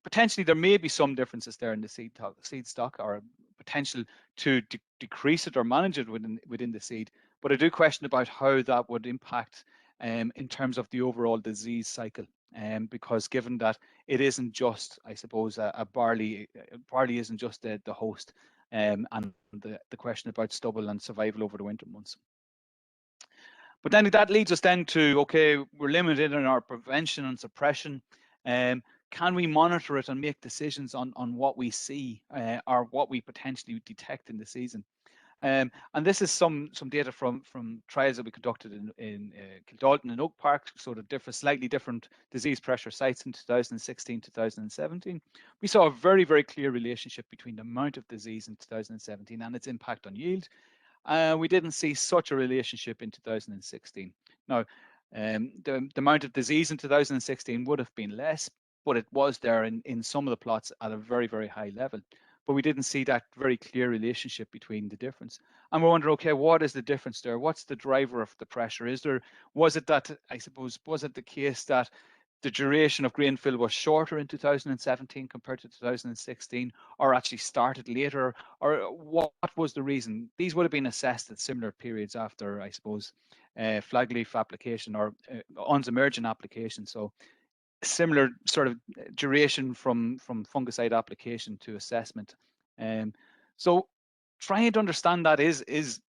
potentially there may be some differences there in the seed stock, or potential to decrease it or manage it within the seed. But I do question about how that would impact in terms of the overall disease cycle. Because given that it isn't just, I suppose, a barley isn't just the host, and the question about stubble and survival over the winter months. But then that leads us then to, okay, we're limited in our prevention and suppression. Can we monitor it and make decisions on what we see or what we potentially detect in the season? And this is some data from trials that we conducted in Kildalton and Oak Park, sort of slightly different disease pressure sites in 2016, 2017. We saw a very, very clear relationship between the amount of disease in 2017 and its impact on yield. We didn't see such a relationship in 2016. Now, the amount of disease in 2016 would have been less, but it was there in some of the plots at a very, very high level. But we didn't see that very clear relationship between the difference. And we're wondering, okay, what is the difference there? What's the driver of the pressure? Was it the case that the duration of grain fill was shorter in 2017 compared to 2016, or actually started later, or what was the reason? These would have been assessed at similar periods after, I suppose, flag leaf application or ons emergent application. So similar sort of duration from fungicide application to assessment. So trying to understand that is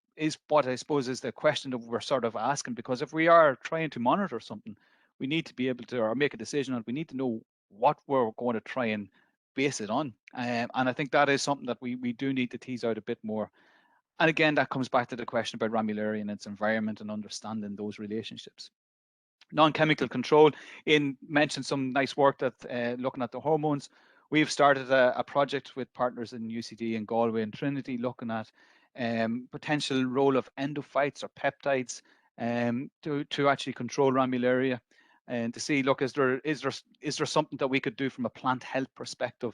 what I suppose is the question that we're sort of asking, because if we are trying to monitor something, we need to be able to, or make a decision on, we need to know what we're going to try and base it on. And I think that is something that we do need to tease out a bit more. And again, that comes back to the question about Ramularia and its environment and understanding those relationships. Non-chemical control, mentioned some nice work that looking at the hormones. We've started a project with partners in UCD and Galway and Trinity, looking at potential role of endophytes or peptides to actually control Ramularia, and to see, look, is there something that we could do from a plant health perspective?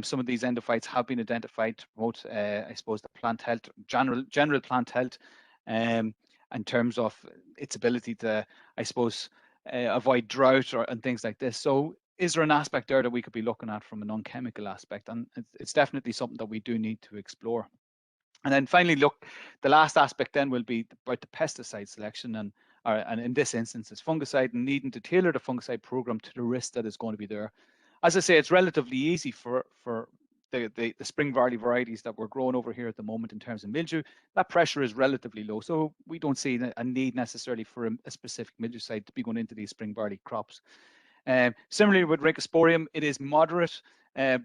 Some of these endophytes have been identified to promote, I suppose, the plant health, general plant health, in terms of its ability to, I suppose, avoid drought and things like this. So is there an aspect there that we could be looking at from a non-chemical aspect? And it's definitely something that we do need to explore. And then finally, look, the last aspect then will be about the pesticide selection, and in this instance, it's fungicide, and needing to tailor the fungicide program to the risk that is going to be there. As I say, it's relatively easy for the spring barley varieties that we're growing over here at the moment in terms of mildew. That pressure is relatively low, so we don't see a need necessarily for a specific mildewcide to be going into these spring barley crops. Similarly with Rhynchosporium, it is moderate.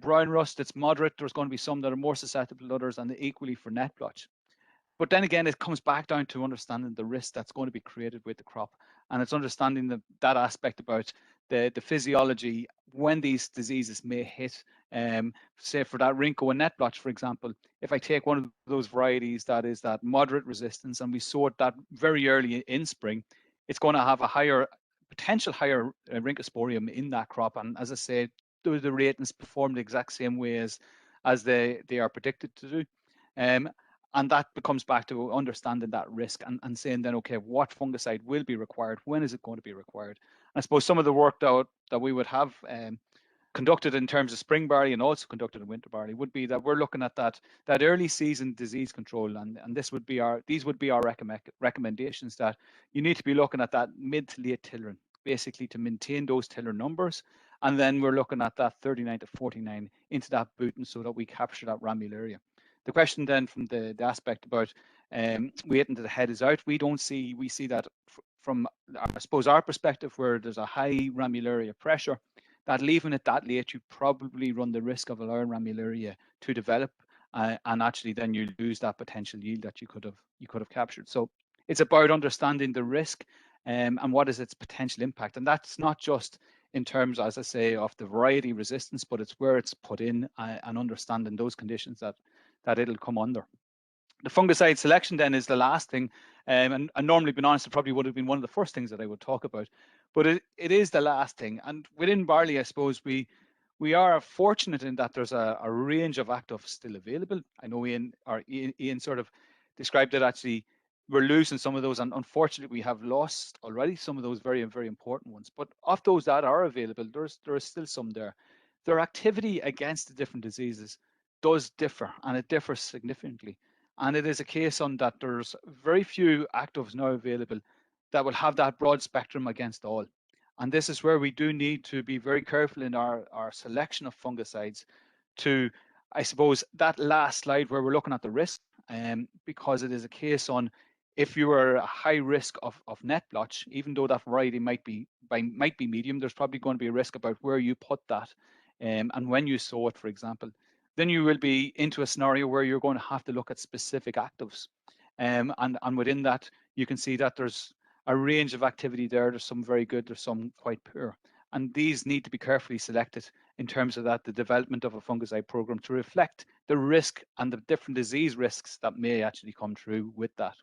Brown rust, it's moderate. There's going to be some that are more susceptible than others, and equally for net blotch. But then again, it comes back down to understanding the risk that's going to be created with the crop, and it's understanding that aspect about the physiology when these diseases may hit. Say for that Rhyncho and net blotch, for example, if I take one of those varieties that is that moderate resistance, and we sow it that very early in spring, it's going to have a potential higher Rhynchosporium in that crop. And as I say, the ratings perform the exact same way as they are predicted to do. And that comes back to understanding that risk and saying then, okay, what fungicide will be required? When is it going to be required? And I suppose some of the work that we would have conducted in terms of spring barley and also conducted in winter barley would be that we're looking at that early season disease control, and these would be our recommendations, that you need to be looking at that mid to late tillering, basically to maintain those tiller numbers. And then we're looking at that 39 to 49 into that booting so that we capture that Ramularia. The question then from the aspect about waiting till the head is out, we see that from, I suppose, our perspective, where there's a high Ramularia pressure, that leaving it that late, you probably run the risk of allowing Ramularia to develop and actually then you lose that potential yield that you could have captured. So it's about understanding the risk and what is its potential impact, and that's not just in terms, as I say, of the variety resistance, but it's where it's put in and understanding those conditions that it'll come under. The fungicide selection then is the last thing, and normally, being honest, it probably would have been one of the first things that I would talk about, but it is the last thing. And within barley, I suppose we are fortunate in that there's a range of actives still available. I know Ian sort of described it. Actually, we're losing some of those, and unfortunately, we have lost already some of those very, very important ones. But of those that are available, there is still some there. Their activity against the different diseases does differ, and it differs significantly. And it is a case on that there's very few actives now available that will have that broad spectrum against all. And this is where we do need to be very careful in our selection of fungicides to, I suppose, that last slide where we're looking at the risk, because it is a case on if you are a high risk of net blotch, even though that variety might be medium, there's probably going to be a risk about where you put that and when you sow it, for example. Then you will be into a scenario where you're going to have to look at specific actives. And within that, you can see that there's a range of activity there. There's some very good, there's some quite poor. And these need to be carefully selected in terms of that, the development of a fungicide program to reflect the risk and the different disease risks that may actually come through with that.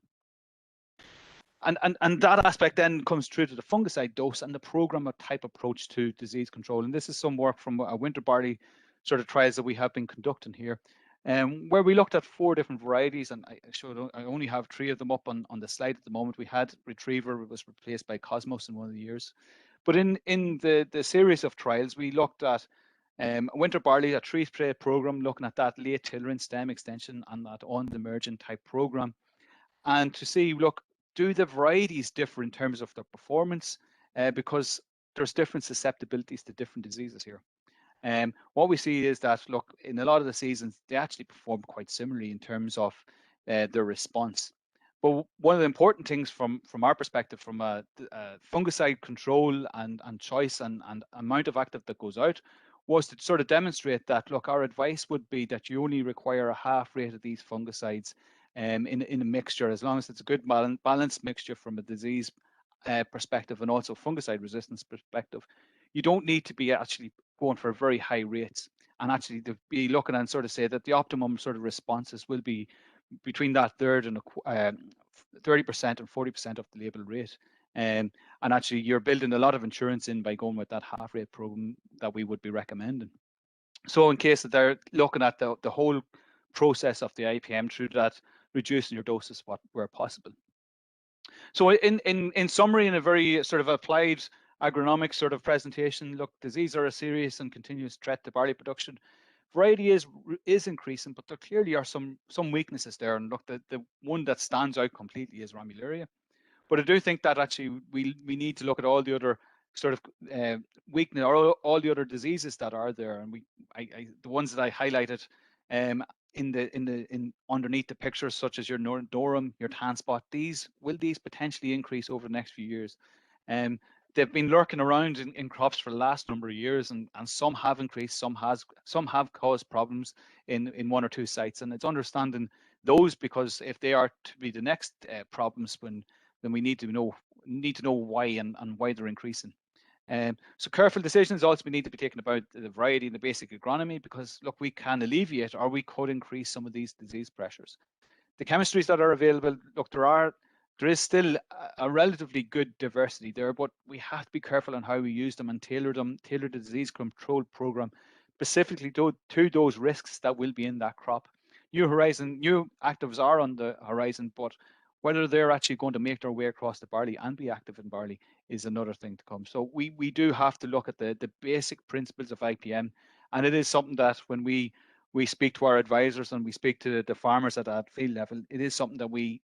And that aspect then comes through to the fungicide dose and the program of type approach to disease control. And this is some work from a winter barley sort of trials that we have been conducting here, where we looked at 4 different varieties, and I only have 3 of them up on the slide at the moment. We had Retriever, was replaced by Cosmos in one of the years. But in the series of trials, we looked at winter barley, a tree spray program, looking at that late tillering stem extension and that on the emergent type program, and to see, look, do the varieties differ in terms of their performance? Because there's different susceptibilities to different diseases here. What we see is that, look, in a lot of the seasons, they actually perform quite similarly in terms of their response. But one of the important things from our perspective, from a fungicide control and choice and amount of active that goes out, was to sort of demonstrate that, look, our advice would be that you only require a half rate of these fungicides in a mixture, as long as it's a good balanced mixture from a disease perspective and also fungicide resistance perspective. You don't need to be actually going for very high rates, and actually to be looking and sort of say that the optimum sort of responses will be between that 30% and 40% of the label rate. And actually you're building a lot of insurance in by going with that half rate program that we would be recommending. So in case that they're looking at the whole process of the IPM through that, reducing your doses where possible. So in summary, in a very sort of applied agronomic sort of presentation, look, disease are a serious and continuous threat to barley production. Variety is increasing, but there clearly are some weaknesses there. And look, the one that stands out completely is Ramularia. But I do think that actually we need to look at all the other sort of weakness, or all the other diseases that are there, and the ones that I highlighted in underneath the pictures, such as your Norum, your tan spot. These potentially increase over the next few years? They've been lurking around in crops for the last number of years, and some have increased, some have caused problems in 1 or 2 sites, and it's understanding those, because if they are to be the next problems, then we need to know why and why they're increasing. So careful decisions also need to be taken about the variety and the basic agronomy, because look, we can alleviate or we could increase some of these disease pressures. The chemistries that are available, look, there is still a relatively good diversity there, but we have to be careful on how we use them and tailor the disease control program specifically to those risks that will be in that crop. New actives are on the horizon, but whether they're actually going to make their way across the barley and be active in barley is another thing to come. So we do have to look at the basic principles of IPM, and it is something that when we speak to our advisors and we speak to the farmers at that field level, it is something that we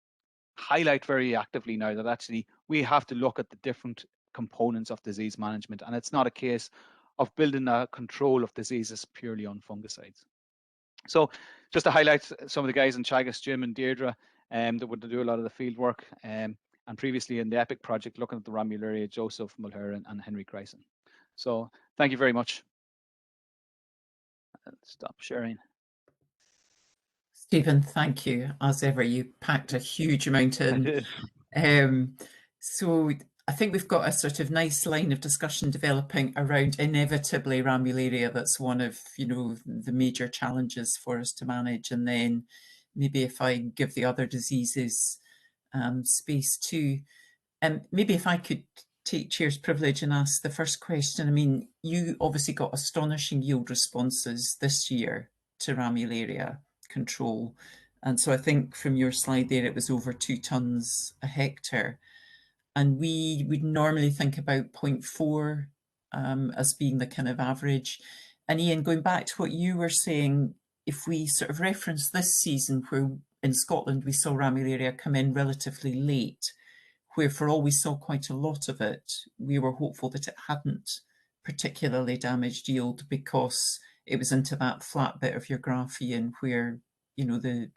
highlight very actively now, that actually we have to look at the different components of disease management, and it's not a case of building a control of diseases purely on fungicides. So just to highlight some of the guys in Chagas, Jim and Deirdre, that would do a lot of the field work, and previously in the EPIC project looking at the Ramularia, Joseph Mulher and Henry Chryson. So thank you very much. I'll stop sharing. Stephen, thank you. As ever, you packed a huge amount I in. did. So I think we've got a sort of nice line of discussion developing around inevitably ramularia. That's one of, the major challenges for us to manage. And then maybe if I give the other diseases space too. Maybe if I could take chair's privilege and ask the first question. I mean, you obviously got astonishing yield responses this year to ramularia control. And so I think from your slide there, it was over 2 tonnes a hectare. And we would normally think about 0.4 as being the kind of average. And Ian, going back to what you were saying, if we sort of reference this season where in Scotland we saw ramularia come in relatively late, where for all we saw quite a lot of it, we were hopeful that it hadn't particularly damaged yield because it was into that flat bit of your graph, Ian, where, the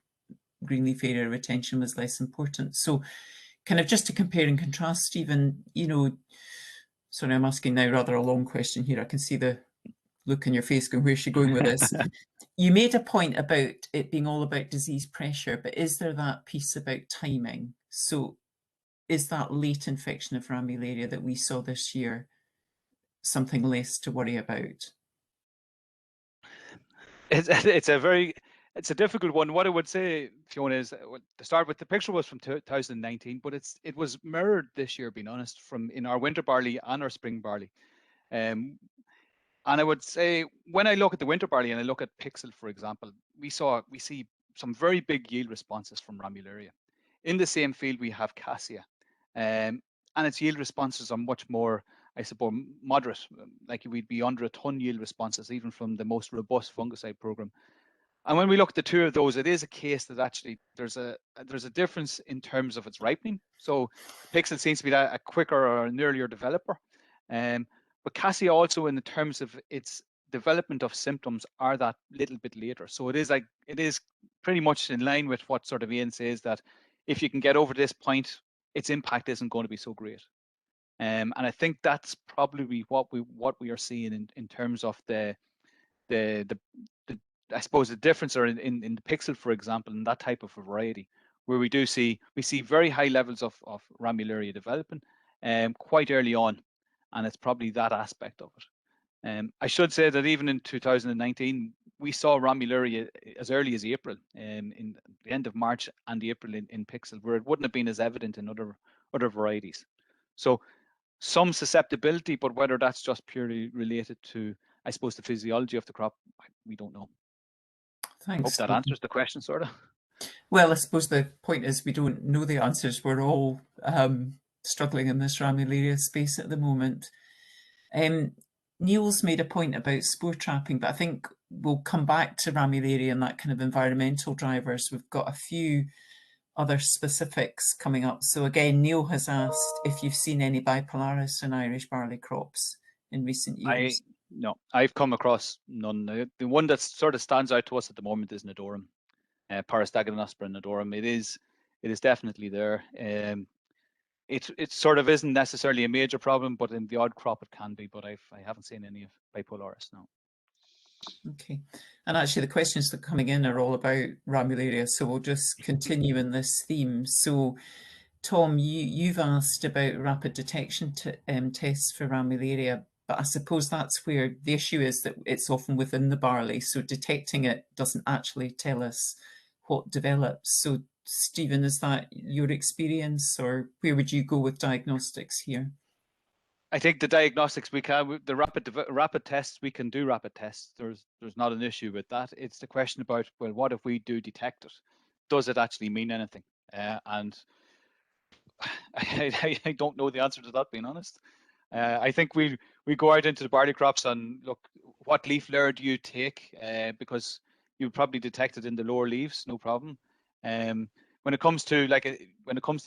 green leaf area retention was less important. So kind of just to compare and contrast, Stephen, sorry, I'm asking now rather a long question here. I can see the look in your face going, where's she going with this? You made a point about it being all about disease pressure, but is there that piece about timing? So is that late infection of ramularia that we saw this year something less to worry about? It's a difficult one. What I would say, Fiona, is to start with, the picture was from 2019, but it was mirrored this year, being honest, from in our winter barley and our spring barley. And I would say when I look at the winter barley and I look at Pixel, for example, we see some very big yield responses from ramularia. In the same field, we have cassia, and its yield responses are much more, I suppose, moderate. Like we'd be under a ton yield responses even from the most robust fungicide program. And when we look at the two of those, it is a case that actually there's a difference in terms of its ripening. So Pixel seems to be a quicker or an earlier developer, but cassia also, in the terms of its development of symptoms, are that little bit later. So it is pretty much in line with what sort of Ian says, that if you can get over this point, its impact isn't going to be so great. And I think that's probably what we are seeing in terms of the I suppose the difference are in the Pixel, for example, in that type of a variety, where we see very high levels of ramularia developing quite early on, and it's probably that aspect of it. I should say that even in 2019, we saw ramularia as early as April, in the end of March and April in Pixel, where it wouldn't have been as evident in other varieties. So some susceptibility, but whether that's just purely related to, I suppose, the physiology of the crop, we don't know. Thanks, Hope that Stephen. answers the question, sort of. Well, I suppose the point is we don't know the answers. We're all struggling in this ramularia space at the moment. Neil's made a point about spore trapping, but I think we'll come back to ramularia and that kind of environmental drivers. We've got a few other specifics coming up. So again, Neil has asked if you've seen any bipolaris in Irish barley crops in recent years. No, I've come across none. The one that sort of stands out to us at the moment is Nodorum, Parastagonospora nodorum. It is definitely there. It sort of isn't necessarily a major problem, but in the odd crop it can be. But I haven't seen any of bipolaris, no. Okay, and actually the questions that are coming in are all about ramularia, so we'll just continue in this theme. So Tom, you've asked about rapid detection tests for ramularia, but I suppose that's where the issue is, that it's often within the barley, so detecting it doesn't actually tell us what develops. So Stephen, is that your experience, or where would you go with diagnostics here? I think the diagnostics the rapid tests, we can do rapid tests. There's not an issue with that. It's the question about, well, what if we do detect it? Does it actually mean anything? And I don't know the answer to that, being honest. I think we go out into the barley crops and look, what leaf layer do you take? Because you probably detect it in the lower leaves, no problem. When it comes to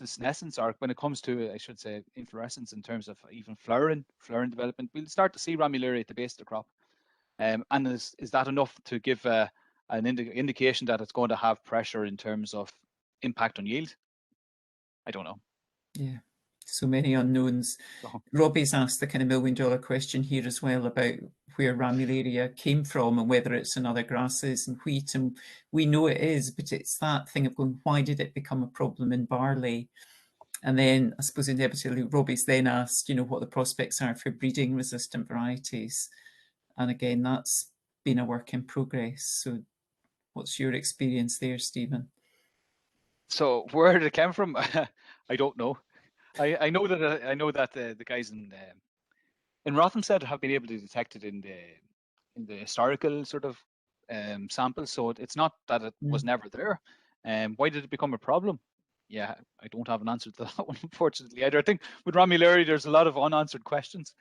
senescence, or when it comes to, I should say, inflorescence, in terms of even flowering development, we'll start to see ramularia at the base of the crop. And is that enough to give an indication that it's going to have pressure in terms of impact on yield? I don't know. Yeah. So many unknowns. So, Robbie's asked the kind of million-dollar question here as well about where ramularia came from and whether it's in other grasses and wheat. And we know it is, but it's that thing of going, why did it become a problem in barley? And then I suppose inevitably Robbie's then asked, what the prospects are for breeding resistant varieties. And again, that's been a work in progress. So what's your experience there, Stephen? so where did it come from? I don't know. I know that the guys in Rothamsted have been able to detect it in the historical sort of samples. So it's not that it was never there. Why did it become a problem? Yeah, I don't have an answer to that one, unfortunately, either. I think with ramularia, there's a lot of unanswered questions.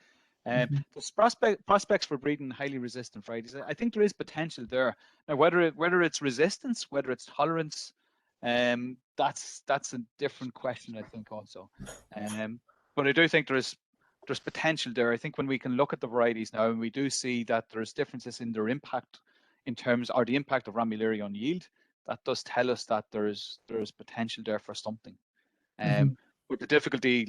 There's prospects for breeding highly resistant varieties. I think there is potential there. Now, whether it's resistance, whether it's tolerance, that's a different question, I think, also. But I do think there's potential there. I think when we can look at the varieties now, and we do see that there's differences in their impact or the impact of ramularia on yield, that does tell us that there's potential there for something. But the difficulty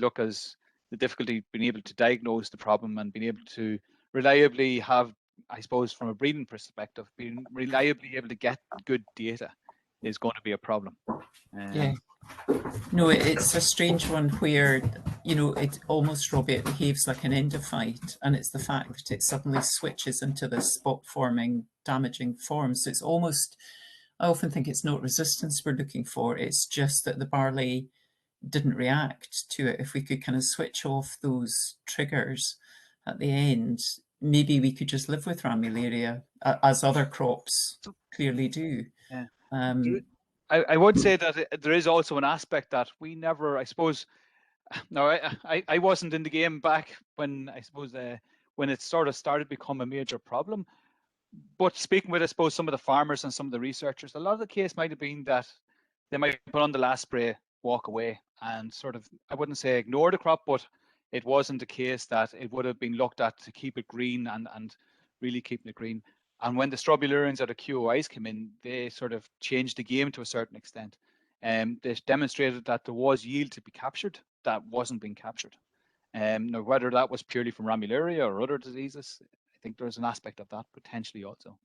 being able to diagnose the problem and being able to reliably have, I suppose, from a breeding perspective, being reliably able to get good data is going to be a problem. Yeah. No, it's a strange one where, it almost, Robbie, it behaves like an endophyte, and it's the fact that it suddenly switches into this spot-forming, damaging form. So it's almost, I often think it's not resistance we're looking for, it's just that the barley didn't react to it. If we could kind of switch off those triggers at the end, maybe we could just live with ramularia, as other crops clearly do. Yeah. I would say that there is also an aspect that we never, I suppose, no, I wasn't in the game back when, I suppose, when it sort of started to become a major problem. But speaking with, I suppose, some of the farmers and some of the researchers, a lot of the case might have been that they might put on the last spray, walk away, and sort of, I wouldn't say ignore the crop, but it wasn't the case that it would have been looked at to keep it green and really keeping it green. And when the strobilurians or the QOIs came in, they sort of changed the game to a certain extent. They demonstrated that there was yield to be captured that wasn't being captured. Now, whether that was purely from ramularia or other diseases, I think there's an aspect of that potentially also.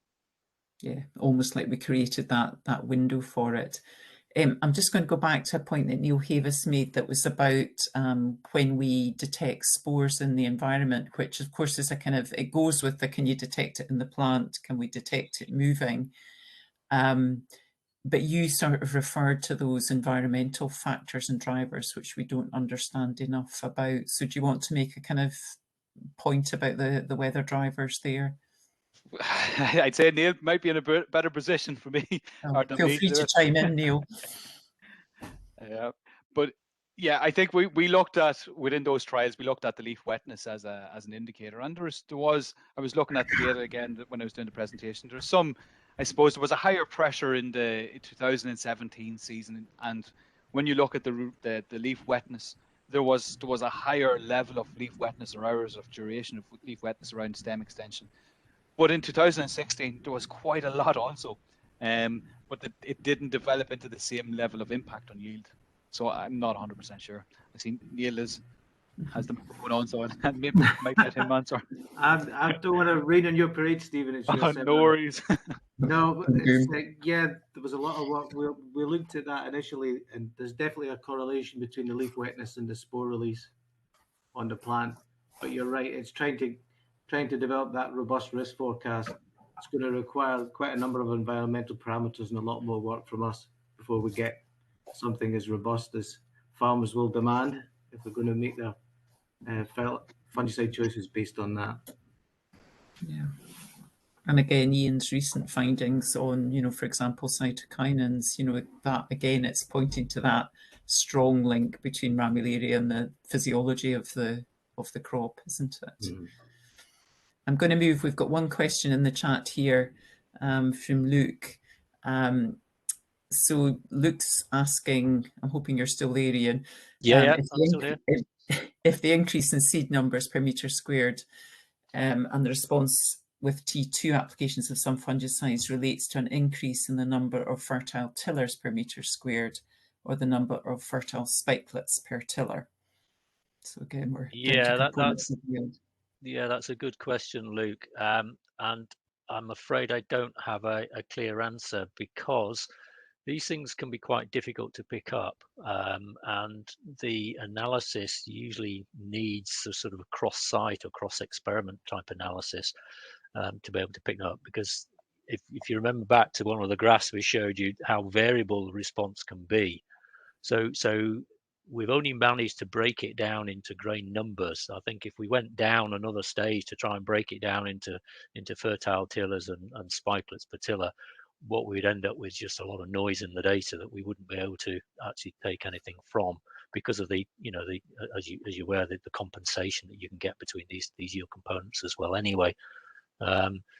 Yeah, almost like we created that window for it. I'm just going to go back to a point that Neil Havis made that was about when we detect spores in the environment, which of course is a kind of, it goes with the, can you detect it in the plant? Can we detect it moving? But you sort of referred to those environmental factors and drivers, which we don't understand enough about. So do you want to make a kind of point about the weather drivers there? I'd say Neil might be in a better position for me. Feel free to chime in, Neil. Yeah, but yeah, I think we looked at, within those trials, we looked at the leaf wetness as an indicator, and I was looking at the data again when I was doing the presentation. There's some, I suppose, there was a higher pressure in the 2017 season, and when you look at the leaf wetness, there was a higher level of leaf wetness or hours of duration of leaf wetness around stem extension. But in 2016, there was quite a lot also, but it didn't develop into the same level of impact on yield. So I'm not 100% sure. I see Neil has the microphone on, so I maybe might let him answer. I don't want to rain on your parade, Stephen. It's your no worries. No, it's yeah, there was a lot of work. We looked at that initially, and there's definitely a correlation between the leaf wetness and the spore release on the plant. But you're right; it's trying to develop that robust risk forecast. It's going to require quite a number of environmental parameters and a lot more work from us before we get something as robust as farmers will demand if we're going to make their fungicide choices based on that. Yeah. And again, Ian's recent findings on, for example, cytokinins, that again, it's pointing to that strong link between ramularia and the physiology of the crop, isn't it? Mm-hmm. I'm going to move. We've got one question in the chat here from Luke. So Luke's asking, I'm hoping you're still there, Ian. Yeah, I'm still here. If the increase in seed numbers per metre squared and the response with T2 applications of some fungicides relates to an increase in the number of fertile tillers per metre squared or the number of fertile spikelets per tiller. So again, we're down to Yeah, components of yield. that's a good question, Luke. And I'm afraid I don't have a clear answer, because these things can be quite difficult to pick up, and the analysis usually needs a sort of a cross-site or cross-experiment type analysis to be able to pick them up. Because if you remember back to one of the graphs we showed you, how variable the response can be. So we've only managed to break it down into grain numbers. I think if we went down another stage to try and break it down into fertile tillers and spikelets per tiller, what we'd end up with is just a lot of noise in the data that we wouldn't be able to actually take anything from, because of the, you know, the, as you're aware, the compensation that you can get between these yield components as well anyway.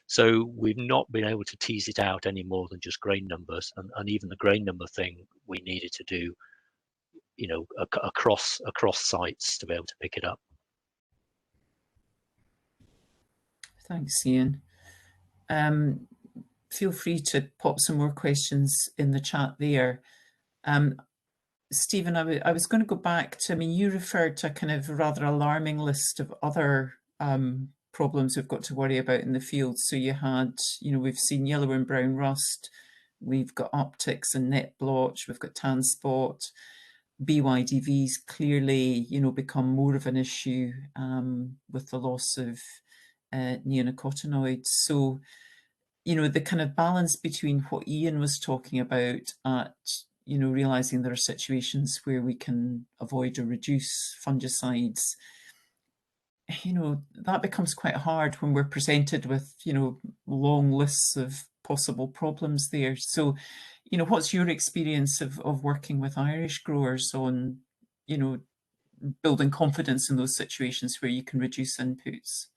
So we've not been able to tease it out any more than just grain numbers, and even the grain number thing we needed to do, you know, across sites to be able to pick it up. Thanks, Ian. Feel free to pop some more questions in the chat there. Stephen, I was going to go back to, I mean, you referred to a kind of rather alarming list of other problems we've got to worry about in the field. So you had, you know, we've seen yellow and brown rust, we've got upticks and net blotch, we've got tan spot, BYDVs clearly, you know, become more of an issue with the loss of neonicotinoids. So, you know, the kind of balance between what Ian was talking about at, you know, realizing there are situations where we can avoid or reduce fungicides, you know, that becomes quite hard when we're presented with, you know, long lists of possible problems there. So, you know, what's your experience of working with Irish growers on, you know, building confidence in those situations where you can reduce inputs?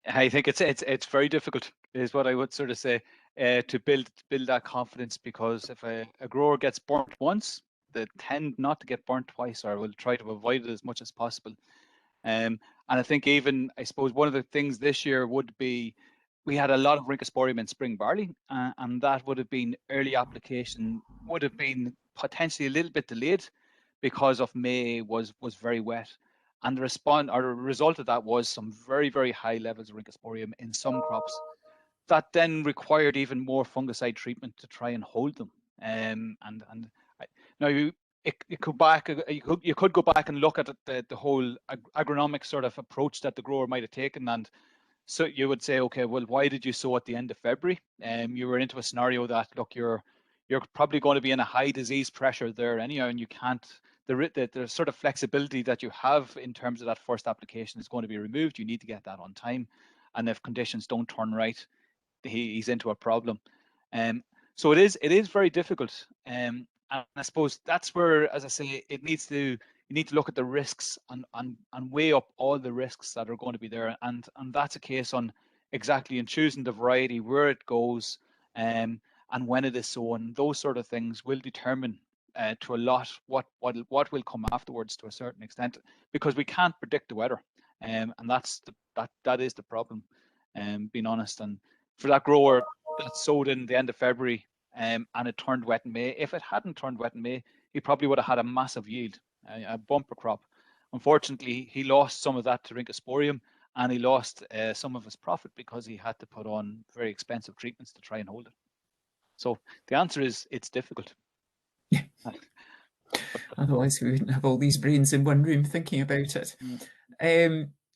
I think it's very difficult, is what I would sort of say, to build that confidence, because if a grower gets burnt once, they tend not to get burnt twice, or will try to avoid it as much as possible. And I think even, I suppose, one of the things this year would be, we had a lot of rhynchosporium in spring barley, and that would have been early application, would have been potentially a little bit delayed because of May was very wet. And the result of that was some very, very high levels of rhynchosporium in some crops. That then required even more fungicide treatment to try and hold them. Now you could go back and look at the whole agronomic sort of approach that the grower might have taken, and so you would say, okay, well, why did you sow at the end of February? You were into a scenario that, look, you're probably going to be in a high disease pressure there anyhow, and you can't, the sort of flexibility that you have in terms of that first application is going to be removed. You need to get that on time, and if conditions don't turn right, he's into a problem. So it is very difficult. And I suppose that's where, as I say, you need to look at the risks and weigh up all the risks that are going to be there. And that's a case on exactly in choosing the variety, where it goes, and when it is sown. Those sort of things will determine to a lot what will come afterwards, to a certain extent, because we can't predict the weather. And that is the problem, being honest. And for that grower that sowed in the end of February, and it turned wet in May, if it hadn't turned wet in May, he probably would have had a massive yield, a bumper crop. Unfortunately, he lost some of that to rhynchosporium, and he lost some of his profit because he had to put on very expensive treatments to try and hold it. So the answer is, it's difficult. Yeah. Otherwise, we wouldn't have all these brains in one room thinking about it.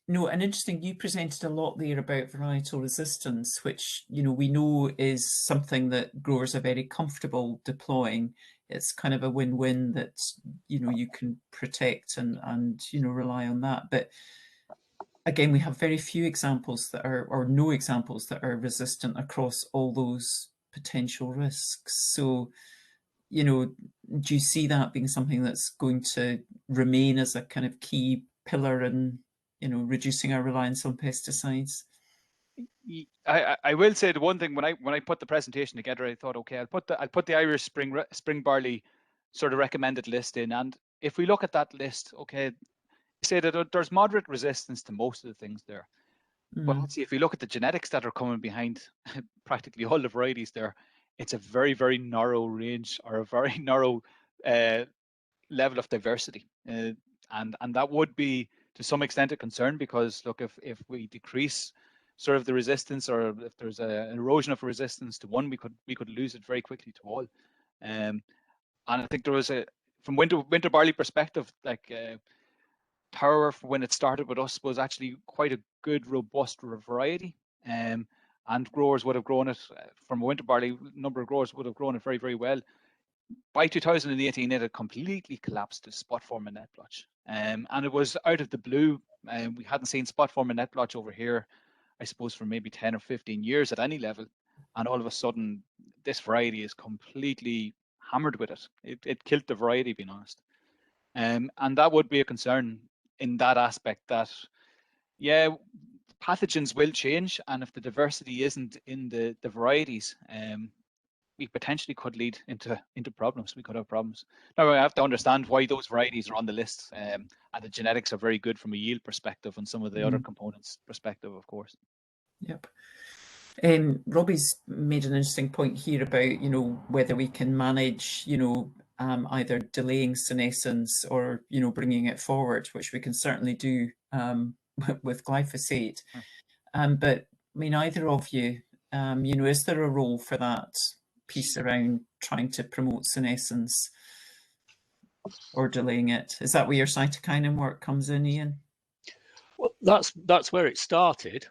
No, and interesting, you presented a lot there about varietal resistance, which, you know, we know is something that growers are very comfortable deploying. It's kind of a win-win that, you know, you can protect and you know, rely on that. But again, we have very few examples that are, or no examples that are resistant across all those potential risks. So, you know, do you see that being something that's going to remain as a kind of key pillar in, you know, reducing our reliance on pesticides? I will say the one thing, when I put the presentation together, I thought, okay, I'll put the Irish spring barley sort of recommended list in, and if we look at that list, okay, say that there's moderate resistance to most of the things there. But let's see, if we look at the genetics that are coming behind practically all the varieties there, it's a very, very narrow range, or a very narrow level of diversity. and that would be to some extent a concern, because look, if we decrease sort of the resistance, or if there's an erosion of resistance to one, we could lose it very quickly to all. And I think there was from winter barley perspective, like Tower, when it started with us, was actually quite a good, robust variety. And growers would have grown it from a winter barley. Number of growers would have grown it very, very well. By 2018, it had completely collapsed to spot form and net blotch. And it was out of the blue. We hadn't seen spot form and net blotch over here, I suppose, for maybe 10 or 15 years at any level. And all of a sudden, this variety is completely hammered with it. It killed the variety, being honest. And that would be a concern in that aspect, that, yeah, pathogens will change. And if the diversity isn't in the varieties, we potentially could lead into problems. We could have problems. Now, I have to understand why those varieties are on the list, and the genetics are very good from a yield perspective and some of the other components perspective, of course. Yep. Robbie's made an interesting point here about, you know, whether we can manage, you know, either delaying senescence or, you know, bringing it forward, which we can certainly do with glyphosate. But I mean, either of you, you know, is there a role for that piece around trying to promote senescence or delaying it? Is that where your cytokinin work comes in, Ian? Well, that's where it started,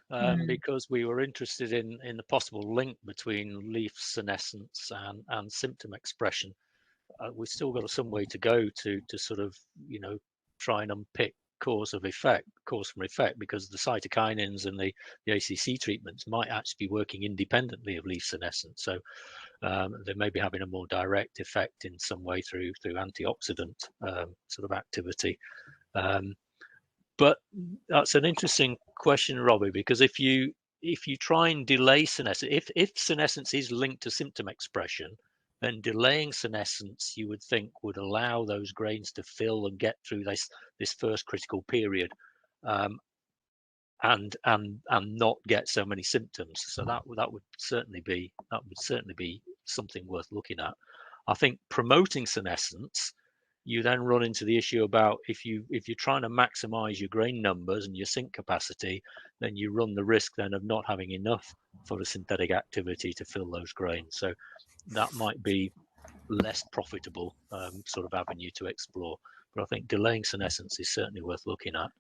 because we were interested in the possible link between leaf senescence and symptom expression. We've still got some way to go to sort of, you know, try and unpick cause from effect, because the cytokinins and the ACC treatments might actually be working independently of leaf senescence. So they may be having a more direct effect in some way through antioxidant sort of activity. But that's an interesting question, Robbie, because if you try and delay senescence, if senescence is linked to symptom expression, then delaying senescence, you would think, would allow those grains to fill and get through this first critical period, and not get so many symptoms. So that would certainly be something worth looking at. I think promoting senescence, you then run into the issue about if you're trying to maximize your grain numbers and your sink capacity, then you run the risk then of not having enough photosynthetic activity to fill those grains. So that might be less profitable sort of avenue to explore. But I think delaying senescence is certainly worth looking at.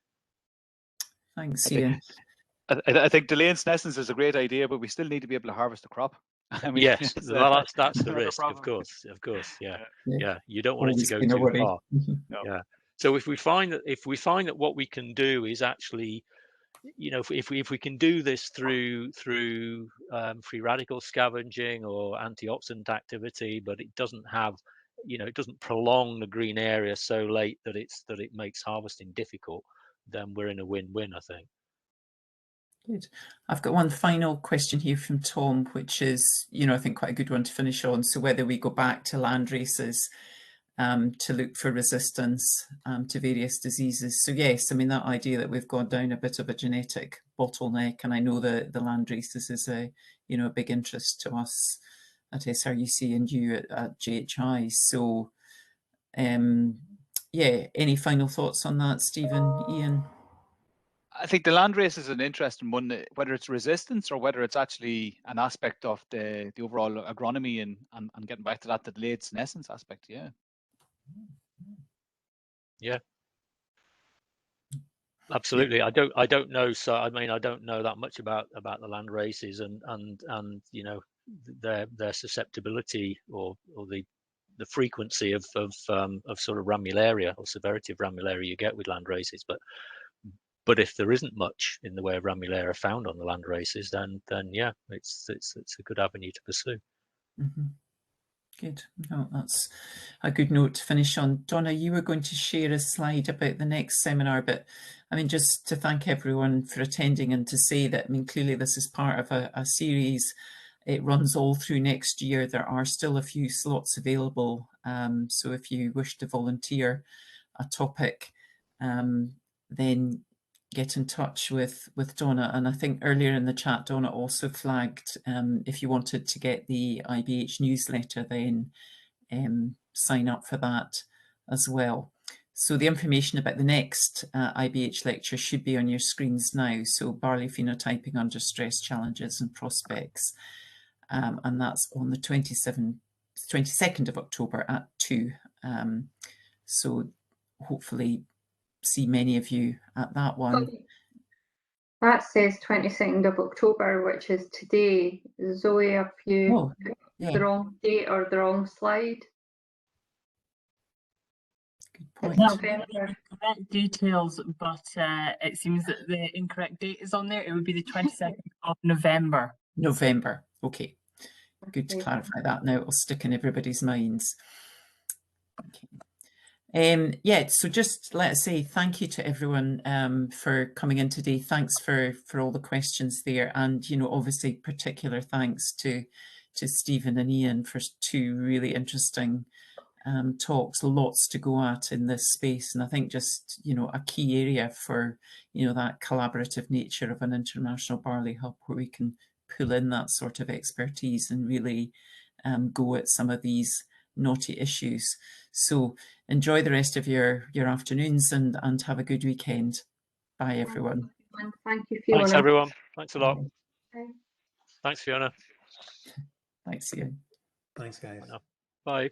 Thanks, Ian. I think delaying senescence is a great idea, but we still need to be able to harvest the crop. I mean, yes, that's the risk, of course, yeah. You don't want it to go too far. Yeah. So if we find that what we can do is actually, you know, if we can do this through free radical scavenging or antioxidant activity, but it doesn't have, you know, it doesn't prolong the green area so late that it makes harvesting difficult, then we're in a win-win, I think. Good. I've got one final question here from Tom, which is, you know, I think quite a good one to finish on. So whether we go back to land races to look for resistance to various diseases. So yes, I mean, that idea that we've gone down a bit of a genetic bottleneck, and I know that the land races is a, you know, a big interest to us at SRUC and you at JHI. So yeah, any final thoughts on that, Stephen, Ian? I think the land race is an interesting one, whether it's resistance or whether it's actually an aspect of the overall agronomy and getting back to that delayed senescence aspect. Yeah, absolutely. I don't know. So I mean, I don't know that much about the land races and you know, their susceptibility or the frequency of sort of ramularia or severity of ramularia you get with land races, but if there isn't much in the way of ramularia found on the land races, then yeah, it's a good avenue to pursue. Good. No, that's a good note to finish on. Donna, you were going to share a slide about the next seminar, but I mean, just to thank everyone for attending and to say that, I mean, clearly this is part of a series. It runs all through next year. There are still a few slots available. So if you wish to volunteer a topic, then get in touch with Donna. And I think earlier in the chat, Donna also flagged if you wanted to get the IBH newsletter, then sign up for that as well. So the information about the next IBH lecture should be on your screens now. So barley phenotyping under stress, challenges and prospects. And that's on the 22nd of October at 2. So hopefully see many of you at that one. That says 22nd of October, which is today. Zoe, have you yeah. the wrong date or the wrong slide? Good point. No, the correct details, but it seems that the incorrect date is on there. It would be the 22nd of November. November. Okay. Good to clarify that now. It'll stick in everybody's minds. Okay. Yeah, so just let's say thank you to everyone for coming in today. Thanks for all the questions there, and you know, obviously particular thanks to Stephen and Ian for 2 really interesting talks. Lots to go at in this space, and I think just, you know, a key area for, you know, that collaborative nature of an international barley hub where we can pull in that sort of expertise and really go at some of these knotty issues. So enjoy the rest of your afternoons and have a good weekend. Bye, everyone. Thank you, Fiona. Thanks, everyone. Thanks a lot. Bye. Thanks, Fiona. Thanks, Ian. Thanks, guys. Bye.